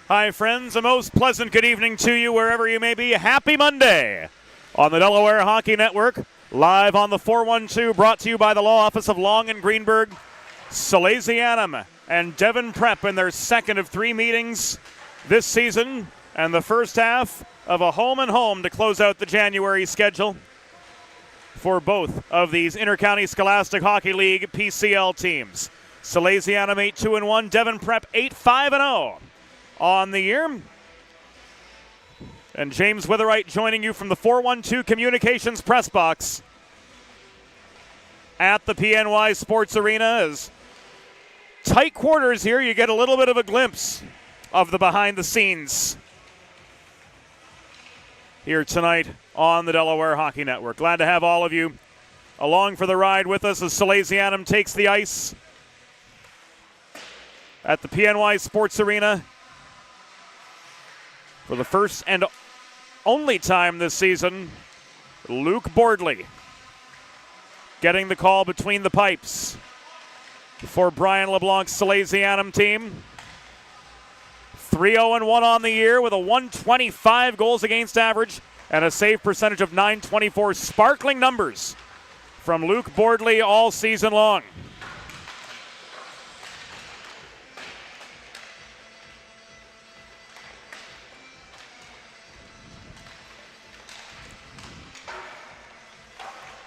Hi, friends. A most pleasant good evening to you wherever you may be. Happy Monday on the Delaware Hockey Network. Live on the 412, brought to you by the Law Office of Long and Greenberg. Salesianum and Devon Prep in their second of three meetings this season, and the first half of a home and home to close out the January schedule for both of these Intercounty Scholastic Hockey League PCL teams. Salesianum 8-2-1, Devon Prep 8-5-0 on the year. And James Witherite joining you from the 412 Communications press box at the PNY Sports Arena. As tight quarters here, you get a little bit of a glimpse of the behind the scenes here tonight on the Delaware Hockey Network. Glad to have all of you along for the ride with us as Salesianum takes the ice at the PNY Sports Arena for the first and only time this season. Luke Bordley getting the call between the pipes for Brian LeBlanc's Salesianum team. 3-0-1 on the year with a 125 goals against average and a save percentage of .924. Sparkling numbers from Luke Bordley all season long.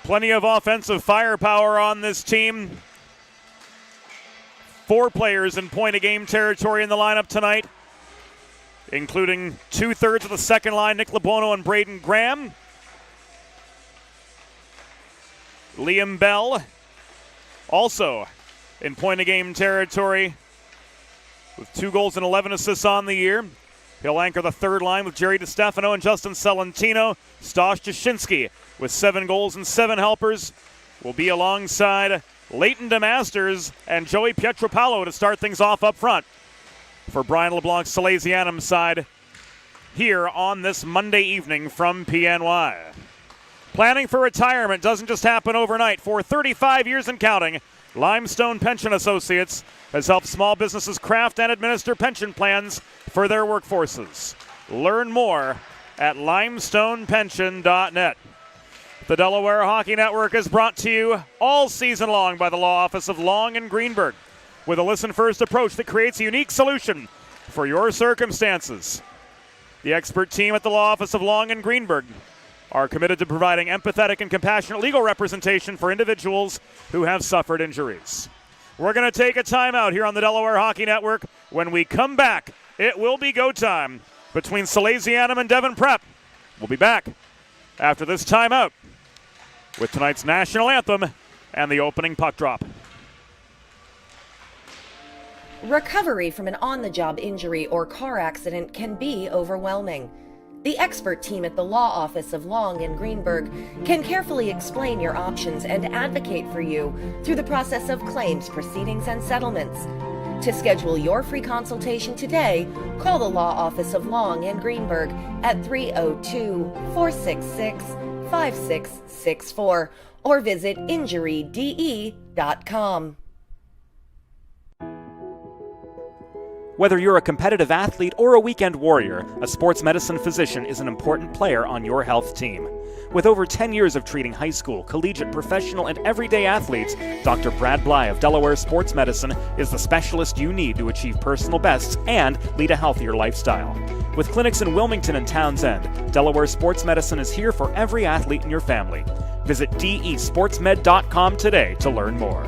Plenty of offensive firepower on this team. 4 players in point-a-game territory in the lineup tonight, including 2/3 of the second line, Nick LeBono and Braden Graham. Liam Bell also in point-a-game territory with 2 goals and 11 assists on the year. He'll anchor the third line with Jerry DiStefano and Justin Celentino. Stosh Jashinsky with 7 goals and 7 helpers will be alongside Leighton DeMasters and Joey Pietropalo to start things off up front for Brian LeBlanc's Salesianum side here on this Monday evening from PNY. Planning for retirement doesn't just happen overnight. For 35 years and counting, Limestone Pension Associates has helped small businesses craft and administer pension plans for their workforces. Learn more at limestonepension.net. The Delaware Hockey Network is brought to you all season long by the Law Office of Long and Greenberg, with a listen-first approach that creates a unique solution for your circumstances. The expert team at the Law Office of Long and Greenberg are committed to providing empathetic and compassionate legal representation for individuals who have suffered injuries. We're going to take a timeout here on the Delaware Hockey Network. When we come back, it will be go time between Salesianum and Devon Prep. We'll be back after this timeout with tonight's national anthem and the opening puck drop. Recovery from an on-the-job injury or car accident can be overwhelming. The expert team at the Law Office of Long and Greenberg can carefully explain your options and advocate for you through the process of claims, proceedings, and settlements. To schedule your free consultation today, call the Law Office of Long and Greenberg at 302-466-5664 or visit injuryde.com. Whether you're a competitive athlete or a weekend warrior, a sports medicine physician is an important player on your health team. With over 10 years of treating high school, collegiate, professional, and everyday athletes, Dr. Brad Bly of Delaware Sports Medicine is the specialist you need to achieve personal bests and lead a healthier lifestyle. With clinics in Wilmington and Townsend, Delaware Sports Medicine is here for every athlete in your family. Visit desportsmed.com today to learn more.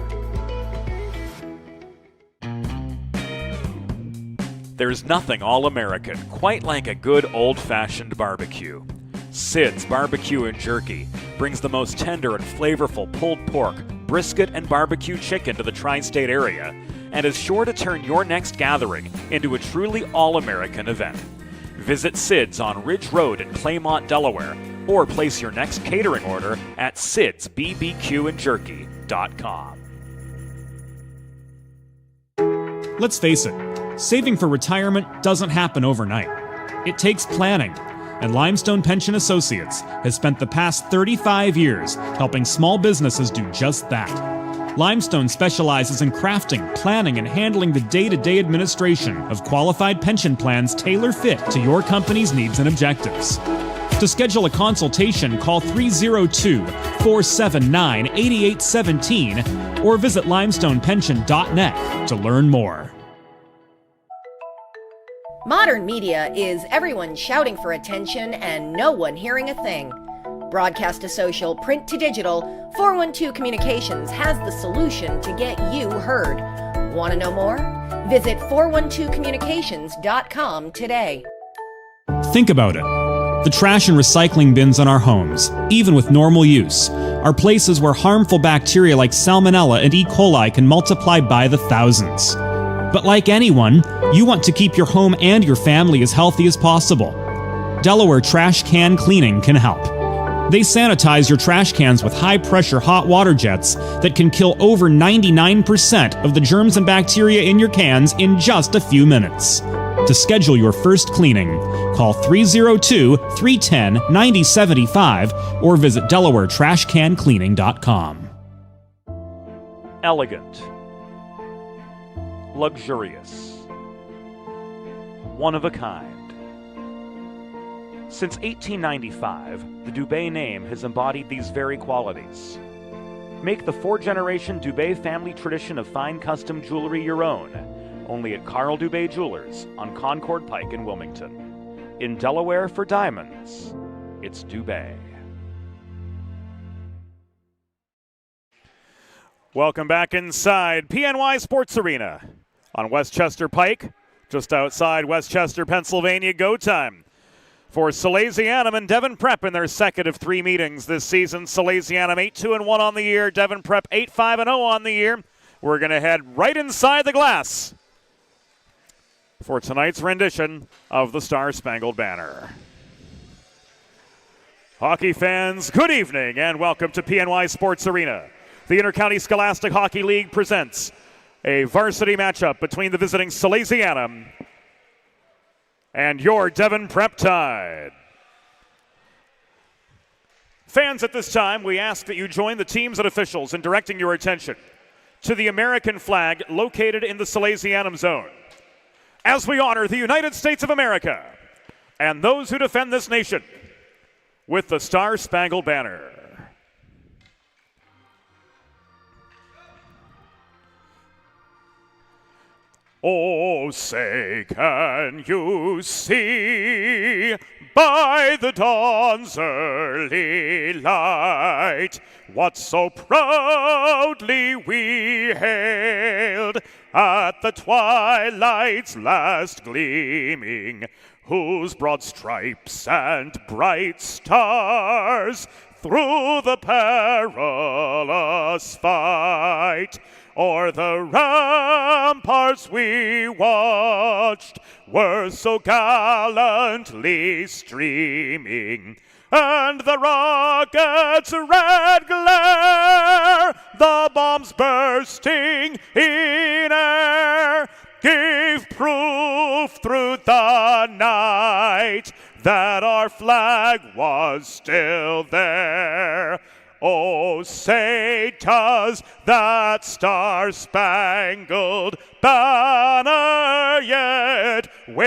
There's nothing all-American quite like a good old-fashioned barbecue. Sid's Barbecue and Jerky brings the most tender and flavorful pulled pork, brisket, and barbecue chicken to the tri-state area and is sure to turn your next gathering into a truly all-American event. Visit Sid's on Ridge Road in Claymont, Delaware, or place your next catering order at sidsbbqandjerky.com. Let's face it, saving for retirement doesn't happen overnight. It takes planning, and Limestone Pension Associates has spent the past 35 years helping small businesses do just that. Limestone specializes in crafting, planning, and handling the day-to-day administration of qualified pension plans tailor-fit to your company's needs and objectives. To schedule a consultation, call 302-479-8817 or visit limestonepension.net to learn more. Modern media is everyone shouting for attention and no one hearing a thing. Broadcast to social, print to digital, 412 Communications has the solution to get you heard. Want to know more? Visit 412communications.com today. Think about it. The trash and recycling bins in our homes, even with normal use, are places where harmful bacteria like Salmonella and E. coli can multiply by the thousands. But like anyone, you want to keep your home and your family as healthy as possible. Delaware Trash Can Cleaning can help. They sanitize your trash cans with high-pressure hot water jets that can kill over 99% of the germs and bacteria in your cans in just a few minutes. To schedule your first cleaning, call 302-310-9075 or visit DelawareTrashCanCleaning.com. Elegant. Luxurious. One of a kind. Since 1895, the Dubé name has embodied these very qualities. Make the four-generation Dubé family tradition of fine custom jewelry your own, only at Carl Dubé Jewelers on Concord Pike in Wilmington. In Delaware for diamonds, it's Dubé. Welcome back inside PNY Sports Arena on Westchester Pike, just outside Westchester, Pennsylvania. Go time for Salesianum and Devon Prep in their second of three meetings this season. Salesianum 8-2-1 on the year, Devon Prep 8-5-0 on the year. We're going to head right inside the glass for tonight's rendition of the Star-Spangled Banner. Hockey fans, good evening and welcome to PNY Sports Arena. The Intercounty Scholastic Hockey League presents a varsity matchup between the visiting Salesianum and your Devon Prep Tide. Fans, at this time, we ask that you join the teams and officials in directing your attention to the American flag located in the Salesianum zone, as we honor the United States of America and those who defend this nation with the Star-Spangled Banner. Oh, say, can you see by the dawn's early light what so proudly we hailed at the twilight's last gleaming, whose broad stripes and bright stars through the perilous fight o'er the ramparts we watched were so gallantly streaming, and the rocket's red glare, the bombs bursting in air, gave proof through the night that our flag was still there. Oh, say does that star-spangled banner yet wave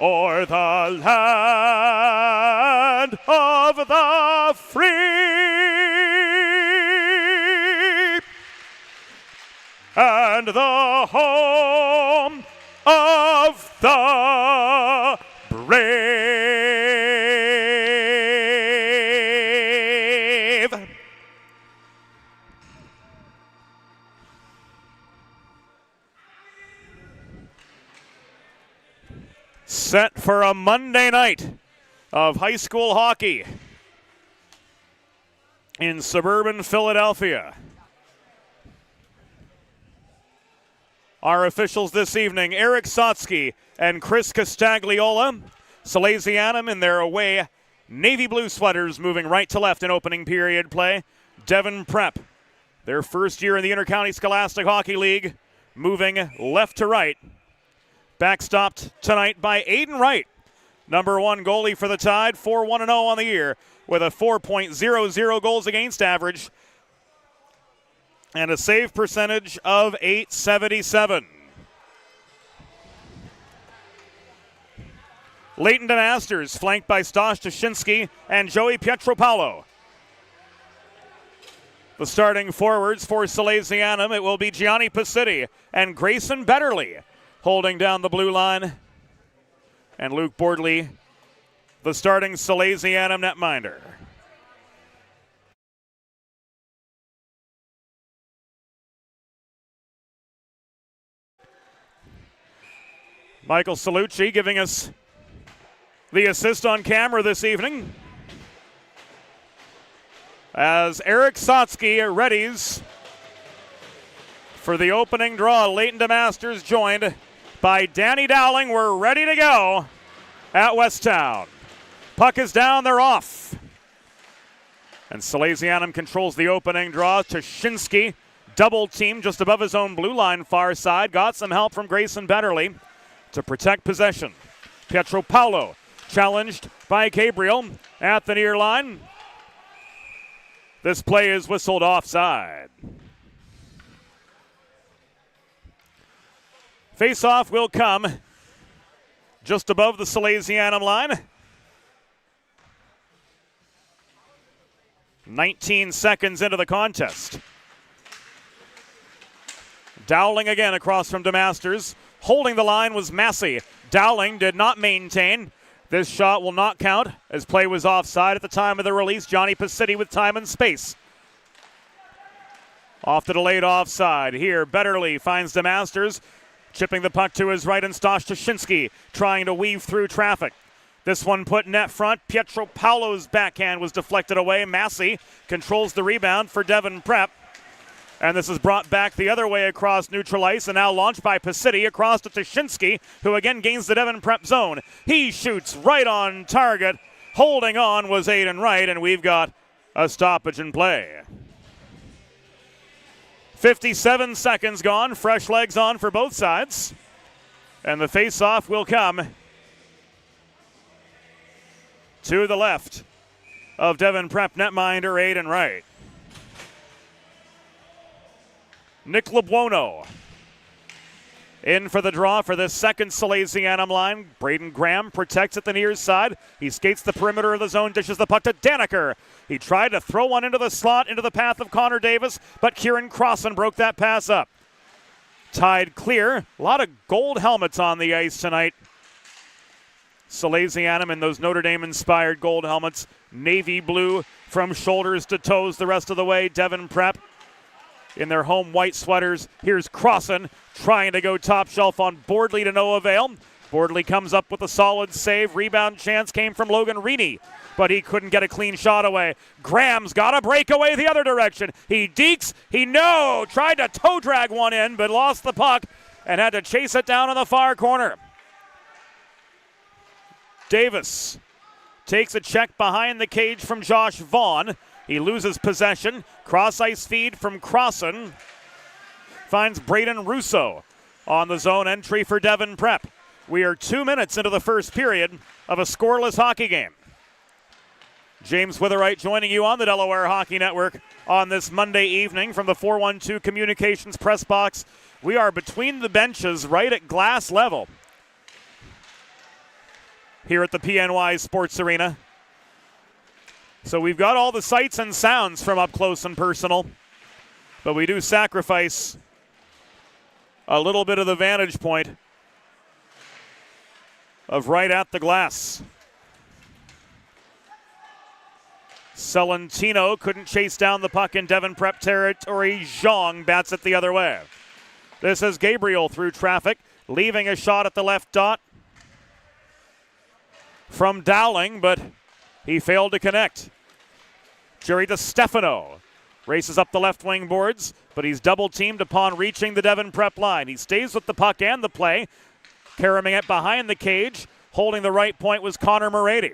o'er the land of the free and the home of the brave. Set for a Monday night of high school hockey in suburban Philadelphia. Our officials this evening, Eric Sotsky and Chris Castagliola. Salesianum in their away navy blue sweaters moving right to left in opening period play. Devon Prep, their first year in the Intercounty Scholastic Hockey League, moving left to right. Backstopped tonight by Aiden Wright, number one goalie for the Tide, 4-1-0 on the year with a 4.00 goals against average and a save percentage of .877. Leighton DeMasters flanked by Stosh Tashinsky and Joey Pietropaulo. The starting forwards for Salesianum, it will be Gianni Pacitti and Grayson Betterly holding down the blue line. And Luke Bordley, the starting Salesianum netminder. Michael Salucci giving us the assist on camera this evening as Eric Sotsky readies for the opening draw. Leighton DeMasters joined by Danny Dowling. We're ready to go at Westtown. Puck is down, they're off. And Salesianum controls the opening draw. Tashinsky, double team just above his own blue line far side. Got some help from Grayson Betterly to protect possession. Pietropaulo challenged by Gabriel at the near line. This play is whistled offside. Face-off will come just above the Salesianum line. 19 seconds into the contest. Dowling again across from DeMasters. Holding the line was Massey. Dowling did not maintain. This shot will not count as play was offside at the time of the release. Johnny Pacitti with time and space. Off the delayed offside. Here, Betterly finds DeMasters. Chipping the puck to his right, and Stosh Tashinsky trying to weave through traffic. This one put net front. Pietropaulo's backhand was deflected away. Massey controls the rebound for Devon Prep. And this is brought back the other way across neutral ice and now launched by Pacitti across to Tashinsky, who again gains the Devon Prep zone. He shoots right on target. Holding on was Aiden Wright, and we've got a stoppage in play. 57 seconds gone, fresh legs on for both sides. And the face-off will come to the left of Devon Prep netminder Aiden Wright. Nick LeBuono in for the draw for the second Salesianum line. Braden Graham protects at the near side. He skates the perimeter of the zone, dishes the puck to Daniker. He tried to throw one into the slot, into the path of Connor Davis, but Kieran Crossan broke that pass up. Tide clear. A lot of gold helmets on the ice tonight. Salesianum in those Notre Dame-inspired gold helmets. Navy blue from shoulders to toes the rest of the way. Devon Prep in their home white sweaters. Here's Crossan trying to go top shelf on Bordley to no avail. Bordley comes up with a solid save. Rebound chance came from Logan Reaney, but he couldn't get a clean shot away. Graham's got a breakaway the other direction. He dekes. Tried to toe drag one in, but lost the puck and had to chase it down in the far corner. Davis takes a check behind the cage from Josh Vaughn. He loses possession. Cross-ice feed from Crossan. Finds Braden Russo on the zone entry for Devon Prep. We are 2 minutes into the first period of a scoreless hockey game. James Witherite joining you on the Delaware Hockey Network on this Monday evening from the 412 Communications press box. We are between the benches right at glass level here at the PNY Sports Arena. So we've got all the sights and sounds from up close and personal, but we do sacrifice a little bit of the vantage point of right at the glass. Salesianum couldn't chase down the puck in Devon Prep territory. Zhang bats it the other way. This is Gabriel through traffic, leaving a shot at the left dot from Dowling, but he failed to connect. Jerry DiStefano races up the left wing boards, but he's double teamed upon reaching the Devon Prep line. He stays with the puck and the play, carrying it behind the cage. Holding the right point was Connor Morady.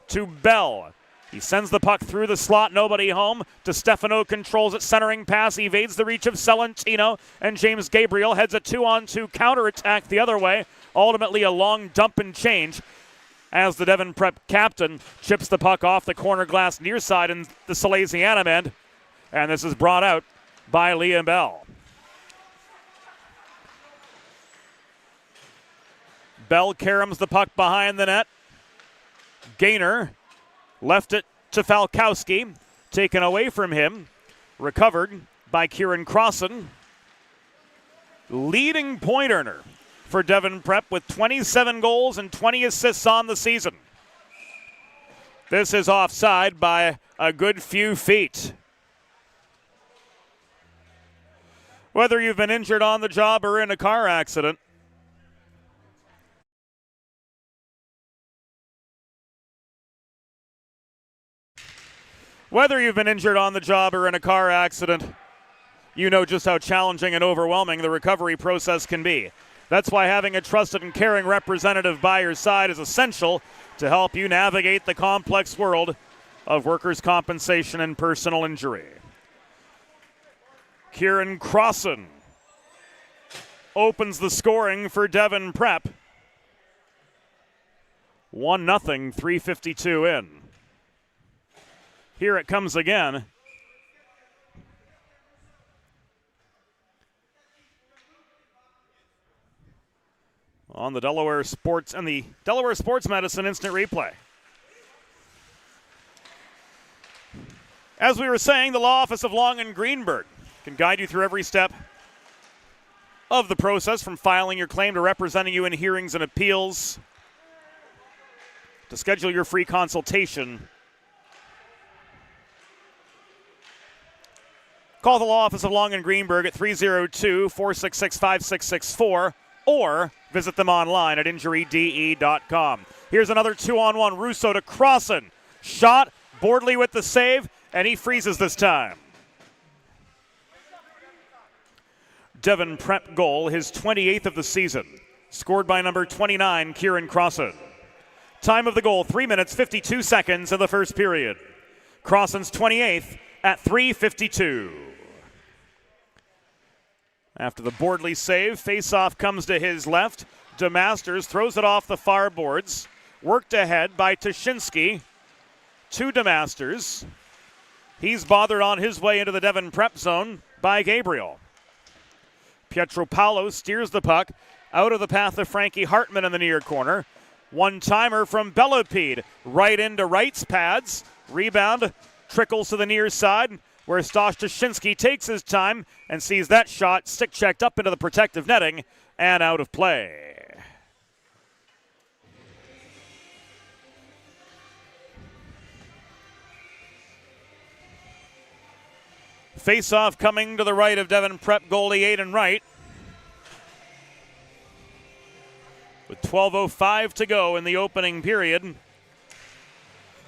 To Bell. He sends the puck through the slot, nobody home. DiStefano controls it, centering pass, evades the reach of Salesianum, and James Gabriel heads a 2-on-2 counterattack the other way. Ultimately a long dump and change as the Devon Prep captain chips the puck off the corner glass near side in the Salesianum end. And this is brought out by Liam Bell. Bell caroms the puck behind the net. Gaynor left it to Falkowski. Taken away from him. Recovered by Kieran Crossan. Leading point earner for Devon Prep with 27 goals and 20 assists on the season. This is offside by a good few feet. Whether you've been injured on the job or in a car accident, you know just how challenging and overwhelming the recovery process can be. That's why having a trusted and caring representative by your side is essential to help you navigate the complex world of workers' compensation and personal injury. Kieran Crossan opens the scoring for Devon Prep. 1-0, 3:52 in. Here it comes again. On the Delaware Sports and the Delaware Sports Medicine Instant Replay. As we were saying, the law office of Long and Greenberg can guide you through every step of the process, from filing your claim to representing you in hearings and appeals. To schedule your free consultation, call the law office of Long and Greenberg at 302-466-5664 or visit them online at injuryde.com. Here's another 2-on-1. Russo to Crossan. Shot, Bordley with the save, and he freezes this time. Devon Prep goal, his 28th of the season. Scored by number 29, Kieran Crossan. Time of the goal, 3 minutes, 52 seconds in the first period. Crossan's 28th at 3:52. After the Bordley save, face-off comes to his left. DeMasters throws it off the far boards. Worked ahead by Tuschinski to DeMasters. He's bothered on his way into the Devon Prep zone by Gabriel. Pietropalo steers the puck out of the path of Frankie Hartman in the near corner. One-timer from Bellepede right into Wright's pads. Rebound trickles to the near side, where Stosh Tuschinski takes his time and sees that shot stick-checked up into the protective netting and out of play. Face-off coming to the right of Devon Prep goalie Aiden Wright. With 12:05 to go in the opening period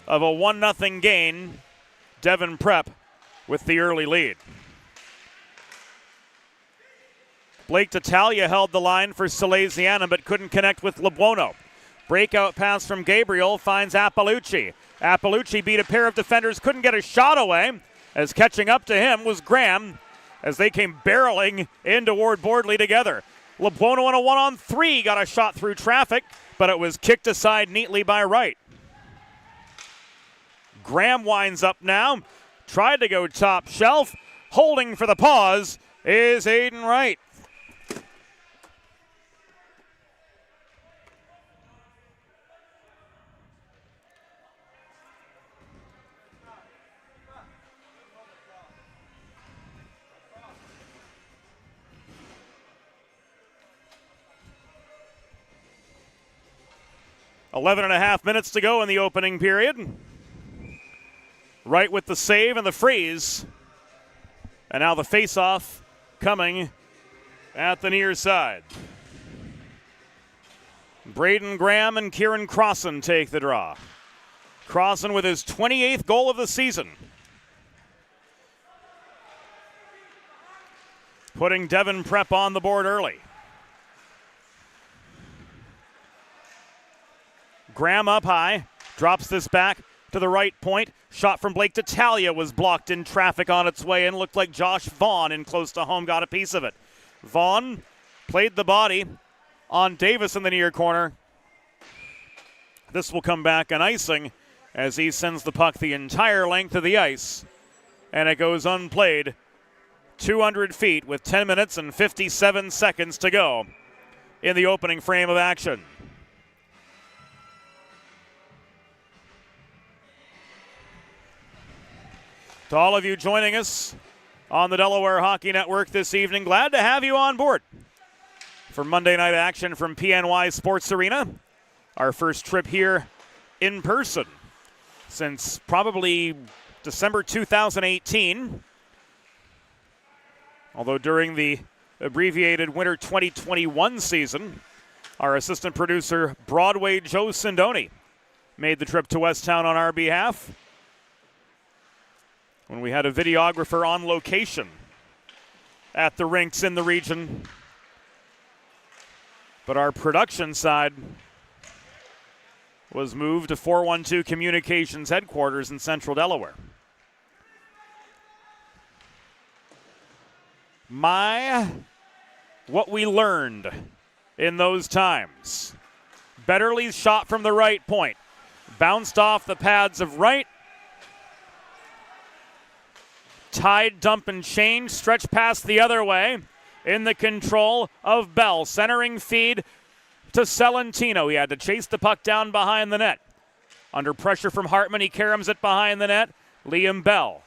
of a 1-0 gain, Devon Prep with the early lead. Blake Tattaglia held the line for Salesianum but couldn't connect with Lebuono. Breakout pass from Gabriel finds Appalucci. Appalucci beat a pair of defenders, couldn't get a shot away, as catching up to him was Graham as they came barreling in toward Bordley together. Lebuono on a 1-on-3 got a shot through traffic, but it was kicked aside neatly by Wright. Graham winds up now, tried to go top shelf. Holding for the pause is Aiden Wright. Eleven and a half minutes to go in the opening period. Wright with the save and the freeze. And now the face-off coming at the near side. Braden Graham and Kieran Crossan take the draw. Crossan with his 28th goal of the season. Putting Devon Prep on the board early. Graham up high, drops this back to the right point. Shot from Blake Tattaglia was blocked in traffic on its way in. Looked like Josh Vaughn in close to home got a piece of it. Vaughn played the body on Davis in the near corner. This will come back on icing as he sends the puck the entire length of the ice. And it goes unplayed 200 feet with 10 minutes and 57 seconds to go in the opening frame of action. To all of you joining us on the Delaware Hockey Network this evening, glad to have you on board for Monday night action from PNY Sports Arena. Our first trip here in person since probably December 2018. Although during the abbreviated winter 2021 season, our assistant producer, Broadway Joe Sindoni, made the trip to Westtown on our behalf when we had a videographer on location at the rinks in the region. But our production side was moved to 412 Communications headquarters in Central Delaware. What we learned in those times. Betterly's shot from the right point. Bounced off the pads of Wright. Tide, dump, and change. Stretch past the other way in the control of Bell. Centering feed to Celentino. He had to chase the puck down behind the net. Under pressure from Hartman, he caroms it behind the net. Liam Bell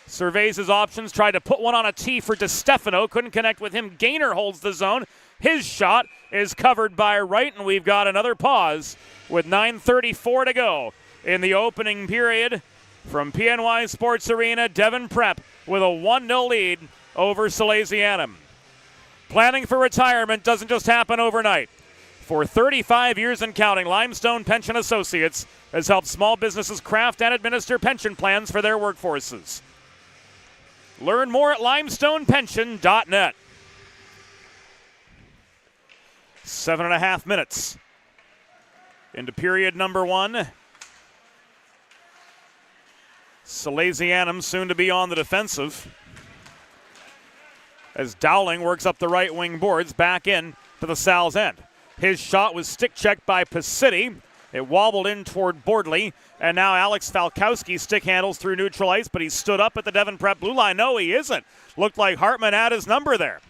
surveys his options, tried to put one on a tee for DeStefano. Couldn't connect with him. Gaynor holds the zone. His shot is covered by Wright, and we've got another pause with 9:34 to go in the opening period. From PNY Sports Arena, Devon Prep with a 1-0 lead over Salesianum. Planning for retirement doesn't just happen overnight. For 35 years and counting, Limestone Pension Associates has helped small businesses craft and administer pension plans for their workforces. Learn more at limestonepension.net. 7.5 minutes into period number one. Salesianum soon to be on the defensive as Dowling works up the right wing boards back in to the Sal's end. His shot was stick checked by Pacitti. It wobbled in toward Bordley, and now Alex Falkowski stick handles through neutral ice, but he stood up at the Devon Prep blue line. No, he isn't. Looked like Hartman had his number there.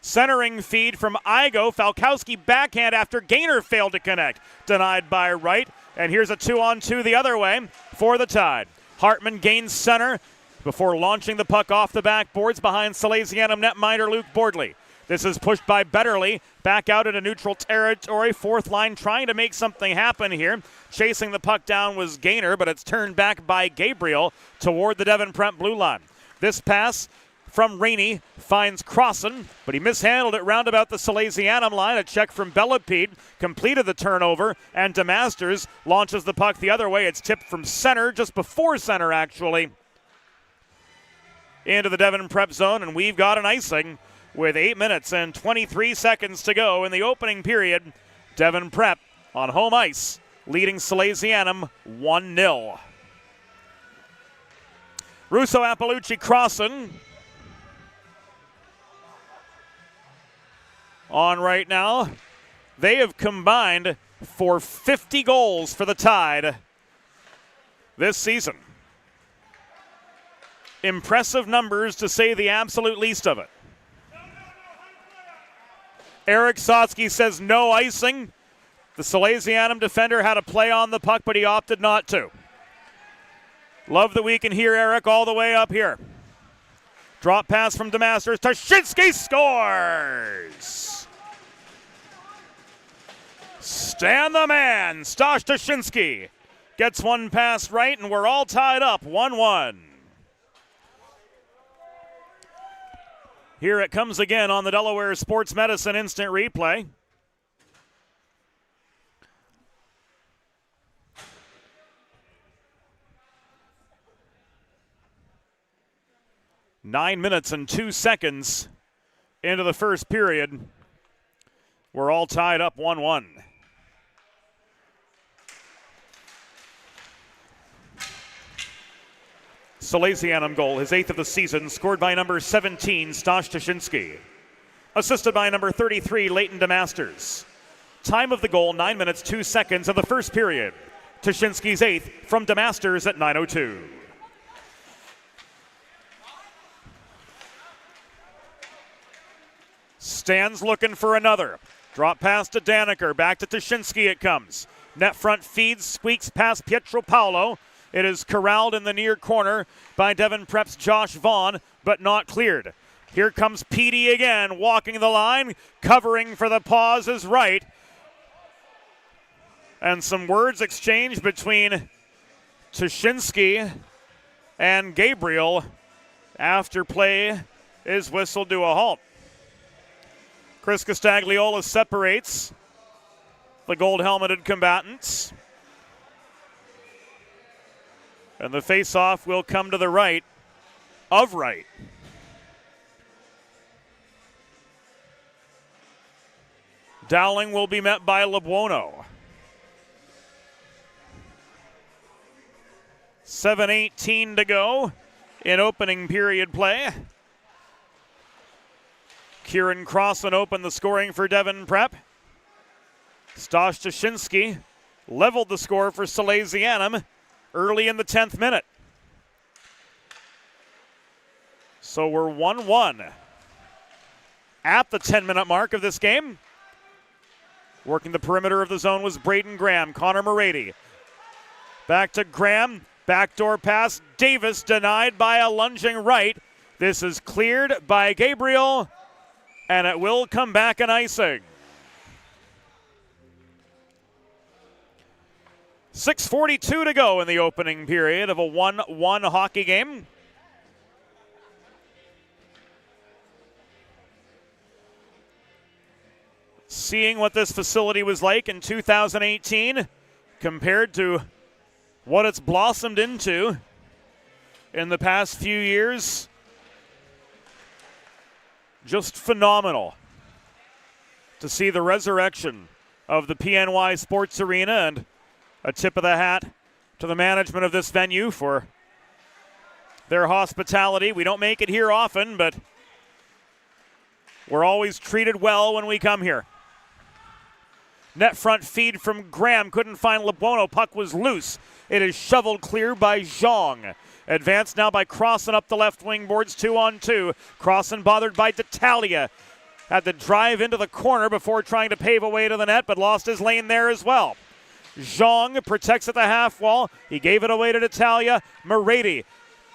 Centering feed from Igo. Falkowski backhand after Gaynor failed to connect. Denied by Wright, and here's a 2-on-2 the other way for the Tide. Hartman gains center before launching the puck off the backboards behind Salesianum netminder Luke Bordley. This is pushed by Betterly back out into neutral territory. Fourth line trying to make something happen here. Chasing the puck down was Gaynor, but it's turned back by Gabriel toward the Devon Prep blue line. This pass from Rainey finds Crossan, but he mishandled it round about the Salesianum line. A check from Bellepede completed the turnover, and DeMasters launches the puck the other way. It's tipped from center, just before center actually, into the Devon prep zone, and we've got an icing with 8 minutes and 23 seconds to go in the opening period. Devon prep on home ice, leading Salesianum 1-0. Russo, Appalucci, Crossan on right now. They have combined for 50 goals for the Tide this season. Impressive numbers, to say the absolute least of it. Eric Sotsky says no icing. The Salesianum defender had a play on the puck, but he opted not to. Love that we can hear Eric all the way up here. Drop pass from DeMasters. Tashinsky scores! Stan the man, Stosh Tashinsky, gets one pass right, and we're all tied up 1-1. Here it comes again on the Delaware Sports Medicine Instant Replay. Nine minutes and 2 seconds into the first period. We're all tied up 1-1. Salesianum goal, his 8th of the season, scored by number 17, Stosh Tashinsky. Assisted by number 33, Leighton DeMasters. Time of the goal, 9 minutes, 2 seconds of the first period. Tashinsky's 8th from DeMasters at 9:02. Stan's looking for another. Drop pass to Daniker, back to Tashinsky it comes. Net front feeds, squeaks past Pietro Paolo. It is corralled in the near corner by Devon Prep's Josh Vaughn, but not cleared. Here comes Petey again, walking the line, covering for the pause is right. And some words exchanged between Tashinsky and Gabriel after play is whistled to a halt. Chris Castagliola separates the gold-helmeted combatants. And the face-off will come to the right of right. Dowling will be met by Lebuono. 7:18 to go in opening period play. Kieran Crossan opened the scoring for Devon Prep. Stosh Tashinsky leveled the score for Salesianum early in the 10th minute. So we're 1-1 at the 10-minute mark of this game. Working the perimeter of the zone was Braden Graham. Connor Morady. Back to Graham. Backdoor pass. Davis denied by a lunging right. This is cleared by Gabriel, and it will come back an icing. 6:42 to go in the opening period of a 1-1 hockey game. Seeing what this facility was like in 2018 compared to what it's blossomed into in the past few years, just phenomenal to see the resurrection of the PNY Sports Arena, and a tip of the hat to the management of this venue for their hospitality. We don't make it here often, but we're always treated well when we come here. Net front feed from Graham. Couldn't find Lebuono. Puck was loose. It is shoveled clear by Zhang. Advanced now by Crossan up the left wing boards, 2-on-2. Crossan bothered by D'Italia. Had to drive into the corner before trying to pave a way to the net, but lost his lane there as well. Zhang protects at the half wall. He gave it away to D'Italia. Morady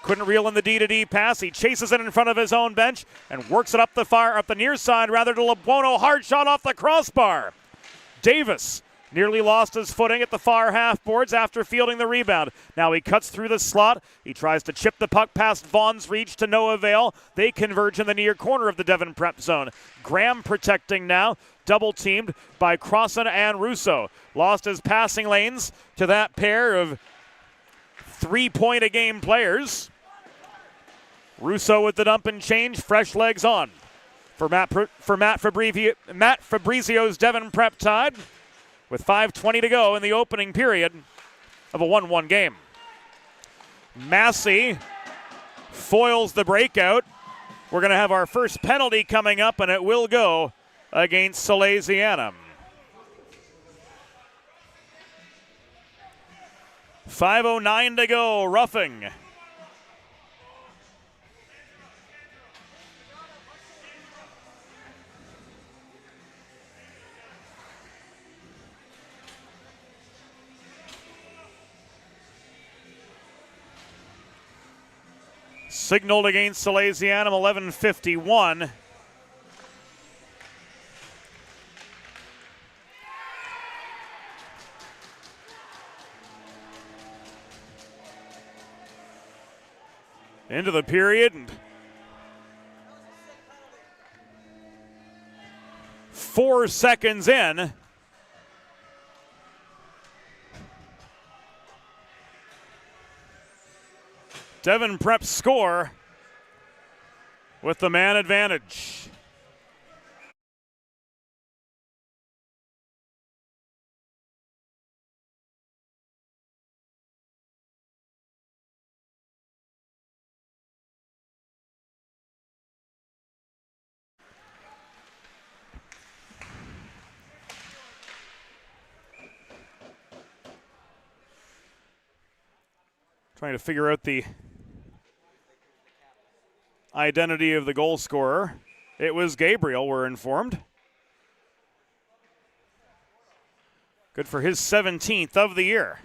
couldn't reel in the D-to-D pass. He chases it in front of his own bench and works it up the near side rather to Lebuono. Hard shot off the crossbar. Davis Nearly lost his footing at the far half boards after fielding the rebound. Now he cuts through the slot. He tries to chip the puck past Vaughn's reach to no avail. They converge in the near corner of the Devon prep zone. Graham protecting now, double teamed by Crossan and Russo. Lost his passing lanes to that pair of 3-point-a-game players. Russo with the dump and change, fresh legs on. For Matt Fabrizio's Devon prep Tide, with 5:20 to go in the opening period of a 1-1 game. Massey foils the breakout. We're going to have our first penalty coming up, and it will go against Salesianum. 5:09 to go, roughing. Signaled against Salesianum, 11:51. Into the period. 4 seconds in. Devon Prep score with the man advantage. Trying to figure out the identity of the goal scorer. It was Gabriel, we're informed. Good for his 17th of the year.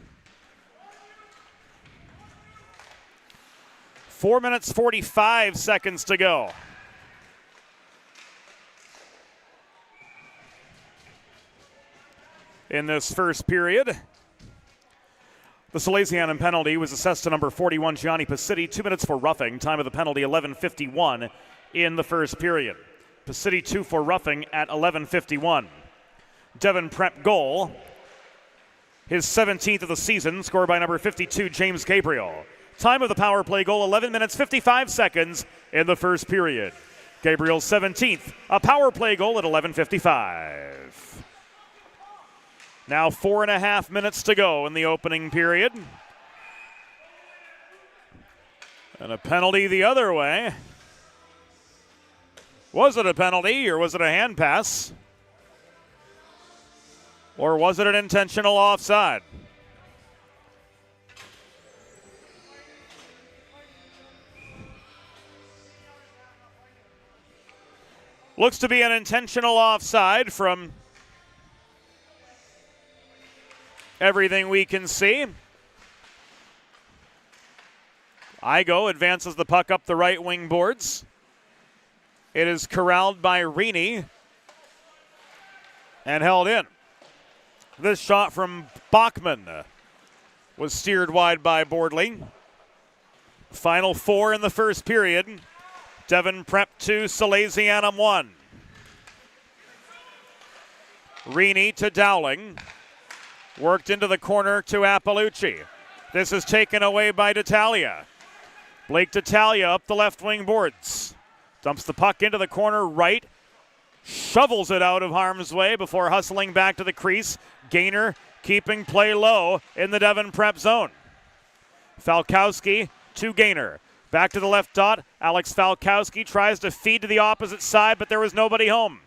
4 minutes, 45 seconds to go. In this first period, the Salesianum penalty was assessed to number 41, Gianni Pacitti. 2 minutes for roughing. Time of the penalty, 11:51 in the first period. Pacitti 2 for roughing at 11:51. Devon Prep goal, his 17th of the season, scored by number 52, James Gabriel. Time of the power play goal, 11 minutes, 55 seconds in the first period. Gabriel's 17th, a power play goal at 11:55. Now 4.5 minutes to go in the opening period. And a penalty the other way. Was it a penalty or was it a hand pass? Or was it an intentional offside? Looks to be an intentional offside from everything we can see. Igo advances the puck up the right wing boards. It is corralled by Rini and held in. This shot from Bachman was steered wide by Bordley. Final 4 in the first period. Devon Prep 2, Salesianum 1. Rini to Dowling. Worked into the corner to Appalucci. This is taken away by D'Italia. Blake D'Italia up the left wing boards. Dumps the puck into the corner right. Shovels it out of harm's way before hustling back to the crease. Gainer keeping play low in the Devon Prep zone. Falkowski to Gainer. Back to the left dot. Alex Falkowski tries to feed to the opposite side, but there was nobody home.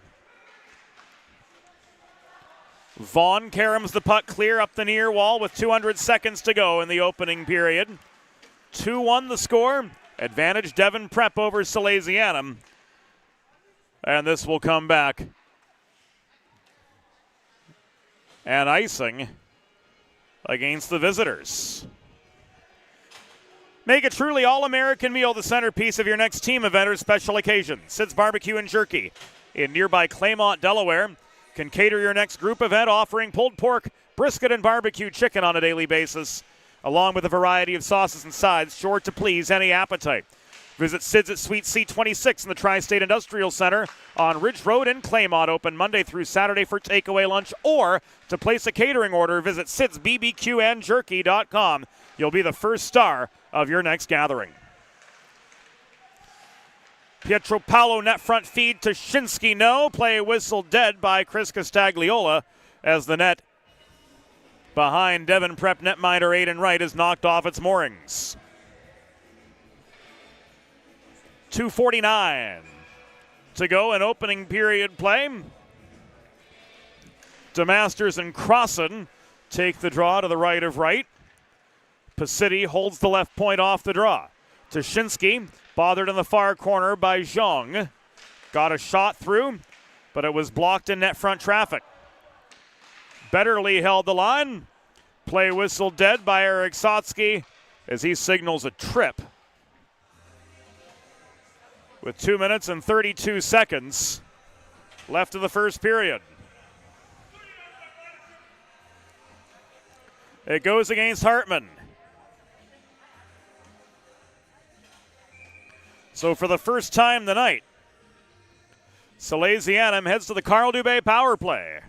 Vaughn caroms the puck clear up the near wall with 200 seconds to go in the opening period. 2-1 the score. Advantage Devon Prep over Salesianum. And this will come back. And icing against the visitors. Make a truly all-American meal the centerpiece of your next team event or special occasion. Sid's Barbecue and Jerky in nearby Claymont, Delaware. can cater your next group event, offering pulled pork, brisket, and barbecue chicken on a daily basis, along with a variety of sauces and sides, sure to please any appetite. Visit Sid's at Suite C26 in the Tri-State Industrial Center on Ridge Road in Claymont, open Monday through Saturday for takeaway lunch, or to place a catering order, visit sidsbbqandjerky.com. You'll be the first star of your next gathering. Pietro Paolo net front feed to Shinsky, no. Play whistle dead by Chris Castagliola as the net behind Devon Prep netminder Aiden Wright is knocked off its moorings. 2:49 to go in opening period play. DeMasters and Crossan take the draw to the right of Wright. Pasiti holds the left point off the draw. Toshinsky, bothered in the far corner by Zhang. Got a shot through, but it was blocked in net front traffic. Betterly held the line. Play whistle dead by Eric Sotsky as he signals a trip. With 2 minutes and 32 seconds left of the first period. It goes against Hartman. So for the first time tonight, Salesianum heads to the Carl Dubé power play.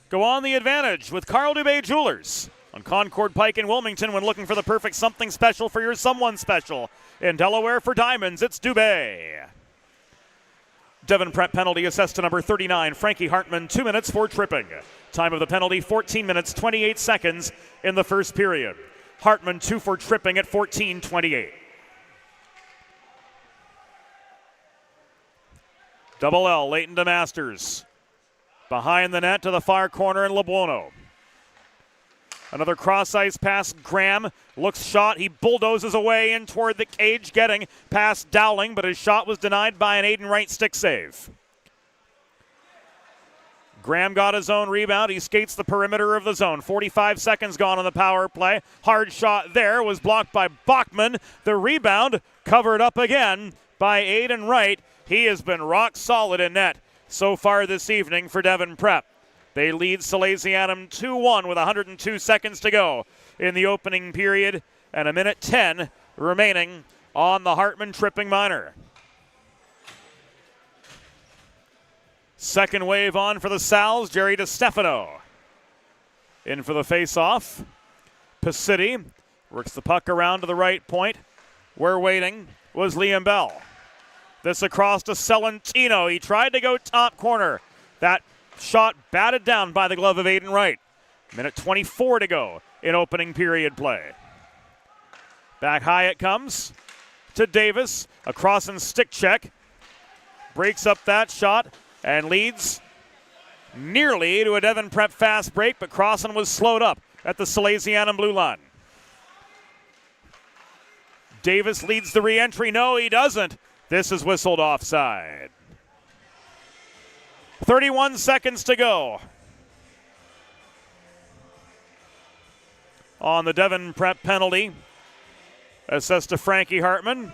Go on the advantage with Carl Dubé Jewelers on Concord Pike in Wilmington when looking for the perfect something special for your someone special. In Delaware for diamonds, it's Dubé. Devon Prep penalty assessed to number 39, Frankie Hartman, 2 minutes for tripping. Time of the penalty, 14 minutes, 28 seconds in the first period. Hartman 2 for tripping at 14:28. Double L, Leighton DeMasters. Behind the net to the far corner in Lebuono. Another cross-ice pass, Graham looks shot. He bulldozes away in toward the cage, getting past Dowling, but his shot was denied by an Aiden Wright stick save. Graham got his own rebound. He skates the perimeter of the zone. 45 seconds gone on the power play. Hard shot there was blocked by Bachman. The rebound covered up again by Aiden Wright. He has been rock solid in net so far this evening for Devon Prep. They lead Salesianum 2-1 with 102 seconds to go in the opening period and a minute 10 remaining on the Hartman tripping minor. Second wave on for the Sal's, Jerry DiStefano. In for the face-off. Pasiti works the puck around to the right point. Where waiting was Liam Bell. This across to Celentino. He tried to go top corner. That shot batted down by the glove of Aiden Wright. Minute 24 to go in opening period play. Back high it comes to Davis. Across and stick check. Breaks up that shot and leads nearly to a Devon Prep fast break, but Crossan was slowed up at the Salesianum blue line. Davis leads the re-entry. No, he doesn't. This is whistled offside. 31 seconds to go on the Devon Prep penalty assessed to Frankie Hartman.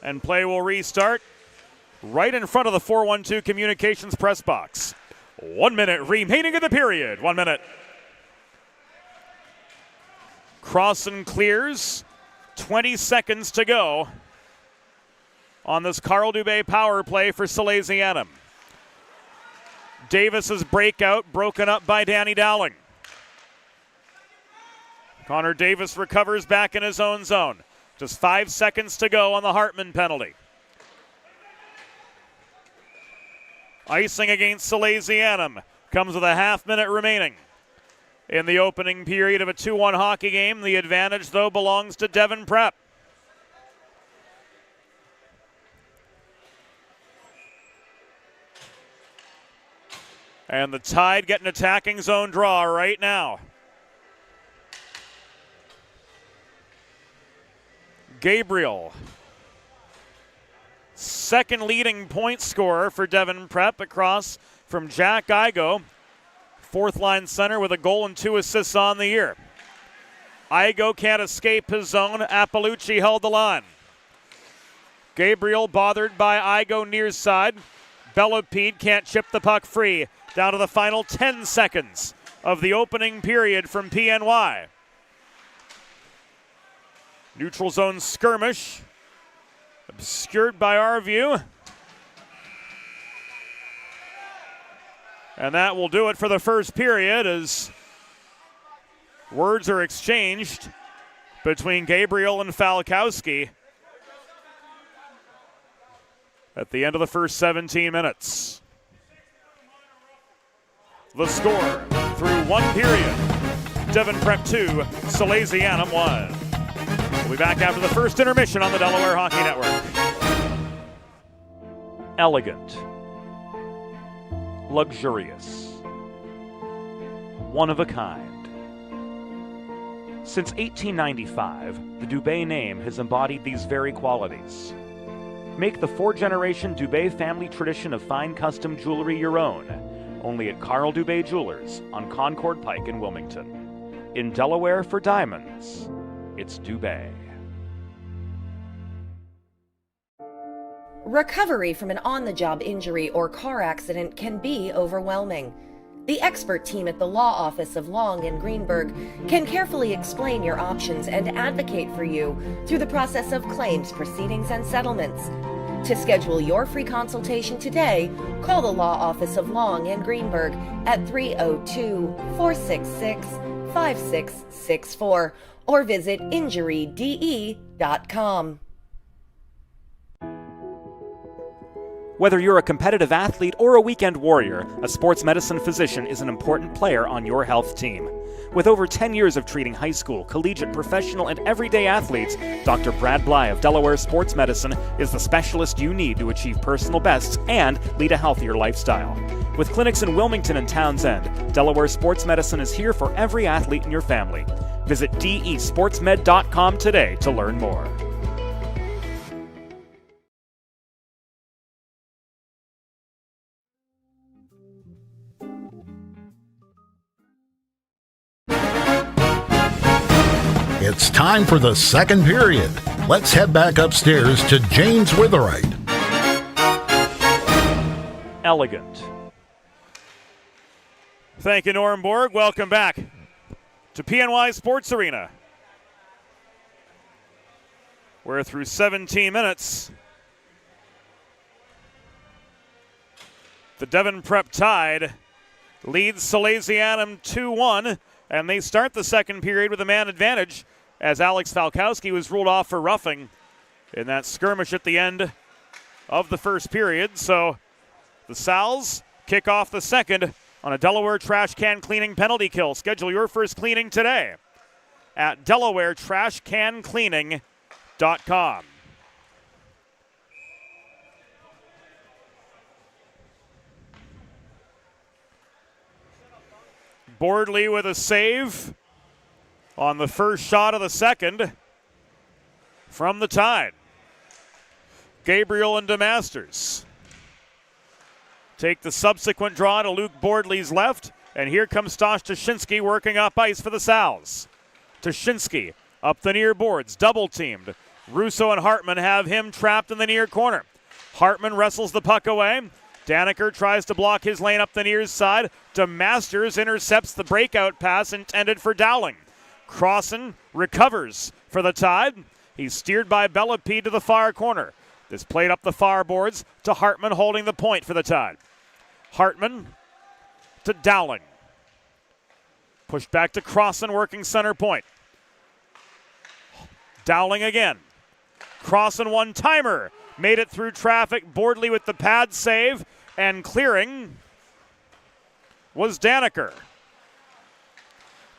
And play will restart right in front of the 412 Communications press box. 1 minute remaining in the period. 1 minute. Crossan clears. 20 seconds to go on this Carl Dubé power play for Salesianum. Davis's breakout broken up by Danny Dowling. Connor Davis recovers back in his own zone. Just 5 seconds to go on the Hartman penalty. Icing against Salesianum comes with a half minute remaining in the opening period of a 2-1 hockey game. The advantage, though, belongs to Devon Prep. And the Tide get an attacking zone draw right now. Gabriel, second leading point scorer for Devon Prep, across from Jack Igo. Fourth line center with a goal and 2 assists on the year. Igo can't escape his zone. Appalucci held the line. Gabriel bothered by Igo near side. Bellepede can't chip the puck free. Down to the final 10 seconds of the opening period from PNY. Neutral zone skirmish, obscured by our view. And that will do it for the first period as words are exchanged between Gabriel and Falkowski at the end of the first 17 minutes. The score through one period, Devon Prep 2, Salesianum 1. We'll be back after the first intermission on the Delaware Hockey Network. Elegant. Luxurious. One of a kind. Since 1895, the Dubé name has embodied these very qualities. Make the four-generation Dubé family tradition of fine custom jewelry your own, only at Carl Dubé Jewelers on Concord Pike in Wilmington. In Delaware for diamonds, it's Dubé. Recovery from an on-the-job injury or car accident can be overwhelming. The expert team at the law office of Long and Greenberg can carefully explain your options and advocate for you through the process of claims, proceedings, and settlements. To schedule your free consultation today, call the law office of Long and Greenberg at 302-466-5664 or visit injuryde.com. Whether you're a competitive athlete or a weekend warrior, a sports medicine physician is an important player on your health team. With over 10 years of treating high school, collegiate, professional, and everyday athletes, Dr. Brad Bly of Delaware Sports Medicine is the specialist you need to achieve personal bests and lead a healthier lifestyle. With clinics in Wilmington and Townsend, Delaware Sports Medicine is here for every athlete in your family. Visit desportsmed.com today to learn more. It's time for the second period. Let's head back upstairs to James Witherite. Elegant. Thank you, Norm Borg. Welcome back to PNY Sports Arena, where through 17 minutes, the Devon Prep Tide leads Salesianum 2-1, and they start the second period with a man advantage as Alex Falkowski was ruled off for roughing in that skirmish at the end of the first period. So the Sals kick off the second on a Delaware trash can cleaning penalty kill. Schedule your first cleaning today at DelawareTrashCanCleaning.com. Bordley with a save on the first shot of the second from the Tide. Gabriel and DeMasters take the subsequent draw to Luke Bordley's left, and here comes Stosh Tashinsky working up ice for the Sals. Tashinsky up the near boards, double-teamed. Russo and Hartman have him trapped in the near corner. Hartman wrestles the puck away. Daniker tries to block his lane up the near side. DeMasters intercepts the breakout pass intended for Dowling. Crossan recovers for the Tide. He's steered by Bellepede to the far corner. This played up the far boards to Hartman holding the point for the Tide. Hartman to Dowling. Pushed back to Crossan working center point. Dowling again. Crossan one-timer. Made it through traffic. Bordley with the pad save. And clearing was Daniker.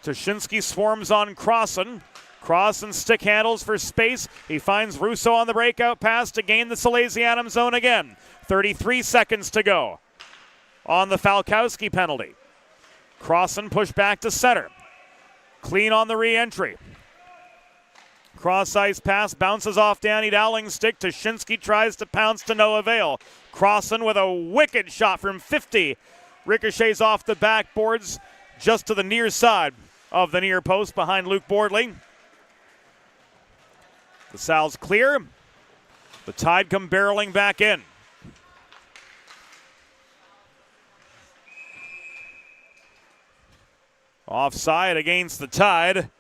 Tashinsky swarms on Crossan. Crossan stick handles for space. He finds Russo on the breakout pass to gain the Salesianum zone again. 33 seconds to go on the Falkowski penalty. Crossan pushed back to center. Clean on the re-entry. Cross-ice pass bounces off Danny Dowling's stick. Tashinsky tries to pounce to no avail. Crossan with a wicked shot from 50. Ricochets off the backboards just to the near side of the near post behind Luke Bordley. The Sal's clear. The Tide come barreling back in. Offside against the Tide.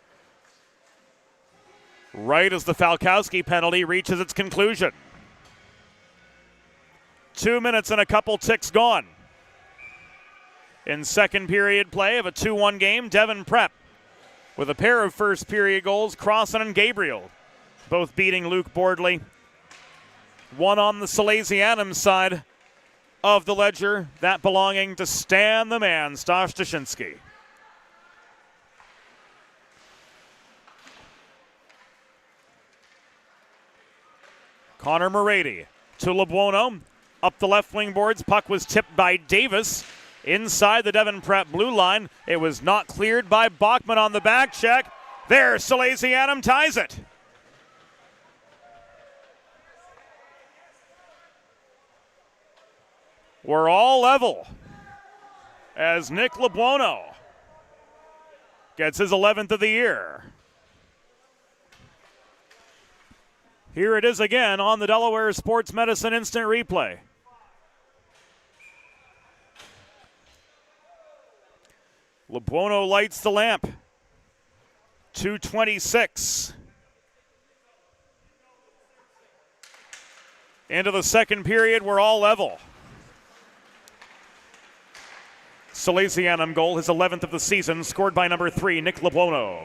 Right as the Falkowski penalty reaches its conclusion. 2 minutes and a couple ticks gone. In second period play of a 2-1 game, Devon Prep with a pair of first period goals, Crossan and Gabriel, both beating Luke Bordley. One on the Salesianum side of the ledger, that belonging to Stan the Man, Stosh Dushinsky. Connor Morady to LeBuono. Up the left wing boards, puck was tipped by Davis. Inside the Devon Prep blue line, it was not cleared by Bachman on the back check. There, Salesianum ties it. We're all level as Nick LeBuono gets his 11th of the year. Here it is again on the Delaware Sports Medicine Instant Replay. LeBuono lights the lamp. 2:26. Into the second period, we're all level. Salesianum goal, his 11th of the season, scored by number 3, Nick LeBuono.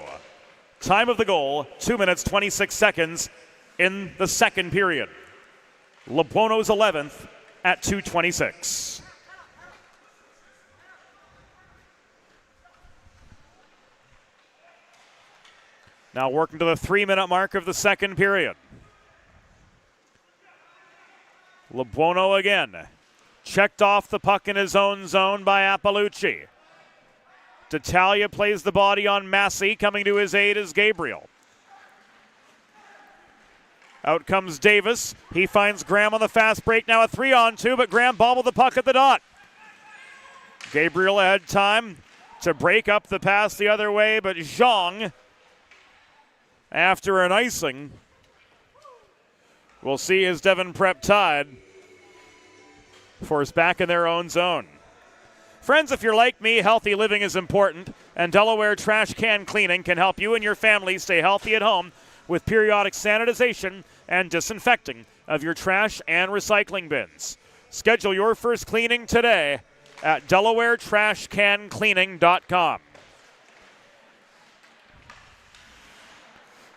Time of the goal, 2 minutes, 26 seconds in the second period. LeBuono's 11th at 2:26. Now working to the 3-minute mark of the second period. LeBuono again. Checked off the puck in his own zone by Appalucci. D'Italia plays the body on Massey. Coming to his aid is Gabriel. Out comes Davis. He finds Graham on the fast break. Now a 3-on-2, but Graham bobbled the puck at the dot. Gabriel had time to break up the pass the other way, but Zhang, after an icing, we'll see his Devon Prep Tide forced back in their own zone. Friends, if you're like me, healthy living is important, and Delaware Trash Can Cleaning can help you and your family stay healthy at home with periodic sanitization and disinfecting of your trash and recycling bins. Schedule your first cleaning today at DelawareTrashCanCleaning.com.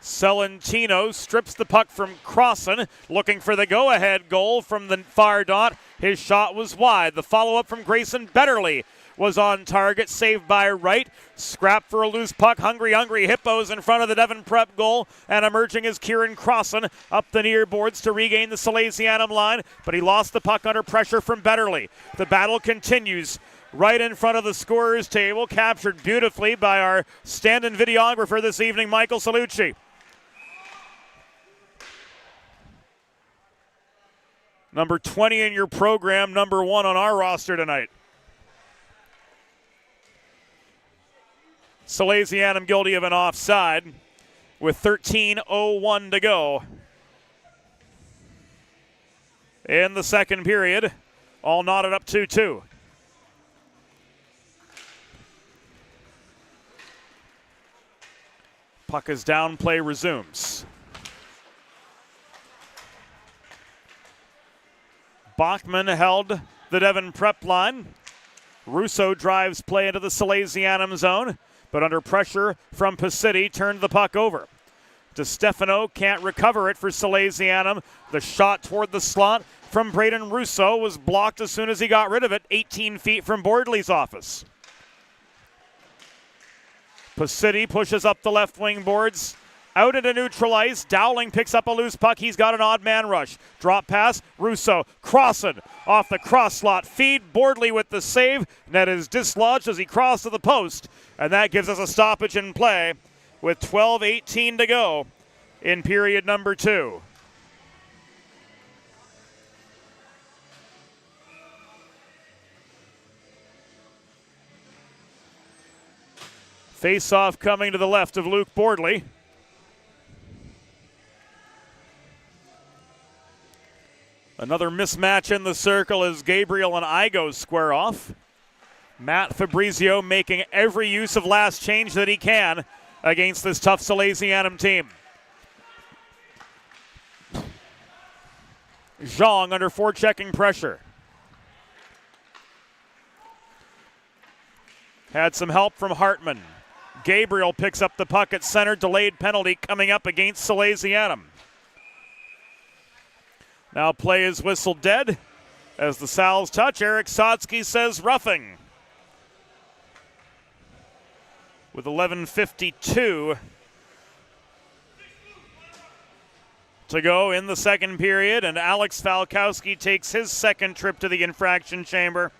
Celentino strips the puck from Crossan, looking for the go-ahead goal from the far dot. His shot was wide. The follow-up from Grayson Betterly was on target, saved by Wright. Scrap for a loose puck. Hungry Hippos in front of the Devon Prep goal, and emerging is Kieran Crossan up the near boards to regain the Salesianum line, but he lost the puck under pressure from Betterly. The battle continues right in front of the scorer's table, captured beautifully by our stand-in videographer this evening, Michael Salucci. Number 20 in your program, number 1 on our roster tonight. Salesianum guilty of an offside with 13:01 to go in the second period. All knotted up 2-2. Puck is down, play resumes. Bachman held the Devon Prep line. Russo drives play into the Salesianum zone, but under pressure from Pacitti, turned the puck over. DeStefano can't recover it for Salesianum. The shot toward the slot from Braden Russo was blocked as soon as he got rid of it, 18 feet from Bordley's office. Pacitti pushes up the left wing boards. Out into neutral ice, Dowling picks up a loose puck. He's got an odd man rush. Drop pass, Russo, Crossan off the cross slot. Feed, Bordley with the save. Net is dislodged as he crossed to the post. And that gives us a stoppage in play with 12:18 to go in period number 2. Face-off coming to the left of Luke Bordley. Another mismatch in the circle as Gabriel and Igo square off. Matt Fabrizio making every use of last change that he can against this tough Salesianum team. Zhang under forechecking pressure. Had some help from Hartman. Gabriel picks up the puck at center. Delayed penalty coming up against Salesianum. Now play is whistled dead as the Sal's touch. Eric Sotsky says roughing. With 11:52 to go in the second period, and Alex Falkowski takes his second trip to the infraction chamber.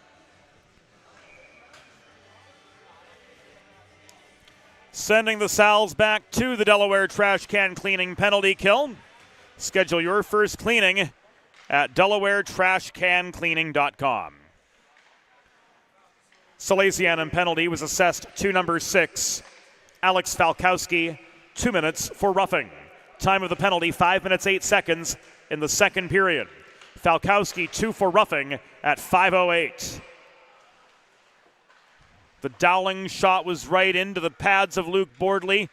Sending the Sal's back to the Delaware trash can cleaning penalty kill. Schedule your first cleaning at DelawareTrashCanCleaning.com. Salesianum penalty was assessed to number 6, Alex Falkowski, 2 minutes for roughing. Time of the penalty, 5 minutes, 8 seconds in the second period. Falkowski 2 for roughing at 5:08. The Dowling shot was right into the pads of Luke Bordley.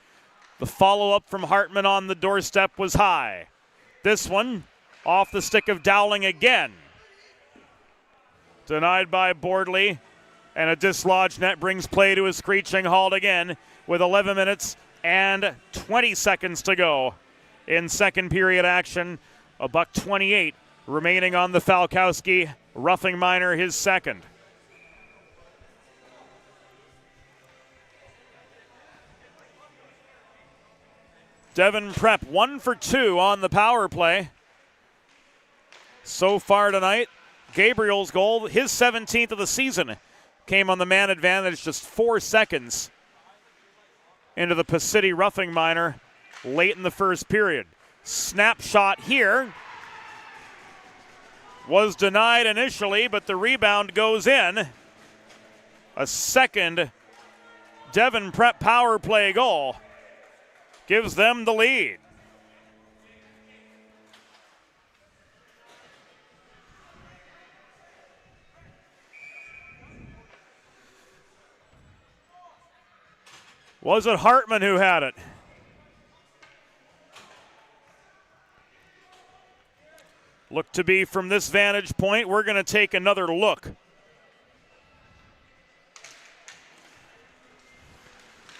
The follow-up from Hartman on the doorstep was high. This one off the stick of Dowling again. Denied by Bordley, and a dislodged net brings play to a screeching halt again with 11 minutes and 20 seconds to go in second period action. $1:28 remaining on the Falkowski roughing minor, his second. Devon Prep 1 for 2 on the power play. So far tonight, Gabriel's goal, his 17th of the season, came on the man advantage just 4 seconds into the Pacitti roughing minor late in the first period. Snapshot here was denied initially, but the rebound goes in. A second Devon Prep power play goal gives them the lead. Was it Hartman who had it? Look to be from this vantage point. We're going to take another look.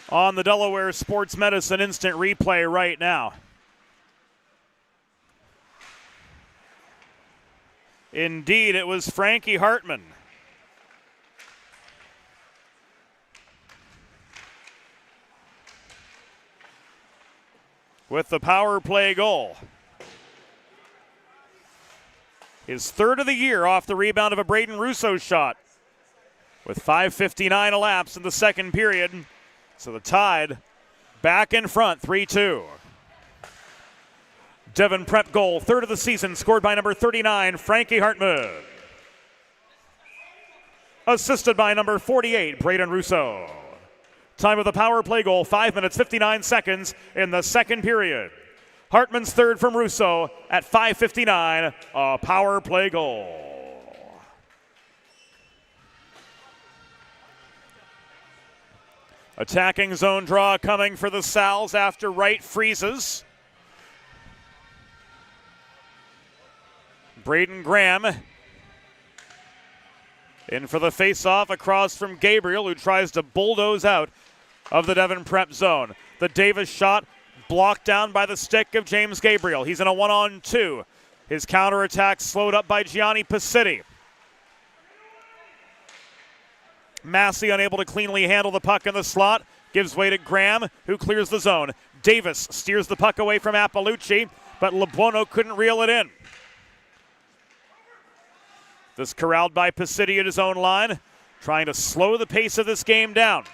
On the Delaware Sports Medicine instant replay right now. Indeed, it was Frankie Hartman. With the power play goal. His third of the year off the rebound of a Braden Russo shot. With 5:59 elapsed in the second period. So the Tide back in front, 3-2. Devon Prep goal, third of the season, scored by number 39, Frankie Hartman. Assisted by number 48, Braden Russo. Time of the power play goal, 5 minutes, 59 seconds in the second period. Hartman's third from Russo at 5:59, a power play goal. Attacking zone draw coming for the Sal's after Wright freezes. Braden Graham in for the face-off across from Gabriel, who tries to bulldoze out of the Devon Prep zone. The Davis shot blocked down by the stick of James Gabriel. He's in a 1-on-2. His counterattack slowed up by Gianni Pacitti. Massey unable to cleanly handle the puck in the slot. Gives way to Graham, who clears the zone. Davis steers the puck away from Appalucci, but Lebuono couldn't reel it in. This corralled by Pacitti at his own line, trying to slow the pace of this game down.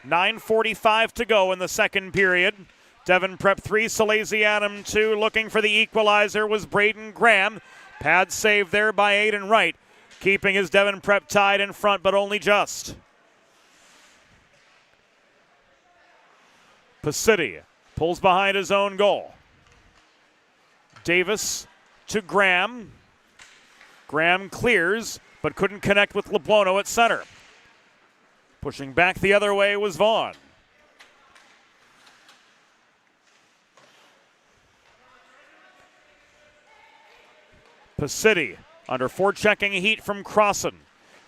9:45 to go in the second period. Devon Prep 3, Salesianum 2. Looking for the equalizer was Braden Graham. Pad save there by Aiden Wright, keeping his Devon Prep Tide in front, but only just. Pacitti pulls behind his own goal. Davis to Graham. Graham clears, but couldn't connect with Leblono at center. Pushing back the other way was Vaughn. Pacitti under forechecking heat from Crossan.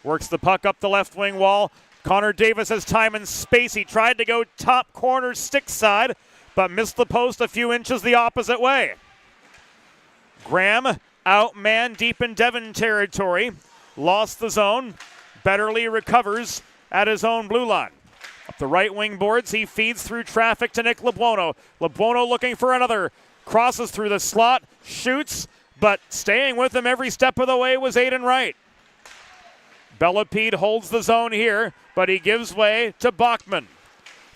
Works the puck up the left wing wall. Connor Davis has time and space. He tried to go top corner stick side, but missed the post a few inches the opposite way. Graham outman deep in Devon territory. Lost the zone. Betterly recovers at his own blue line. Up the right wing boards, he feeds through traffic to Nick Leblono. Leblono looking for another. Crosses through the slot, shoots, but staying with him every step of the way was Aiden Wright. Bellepede holds the zone here, but he gives way to Bachman.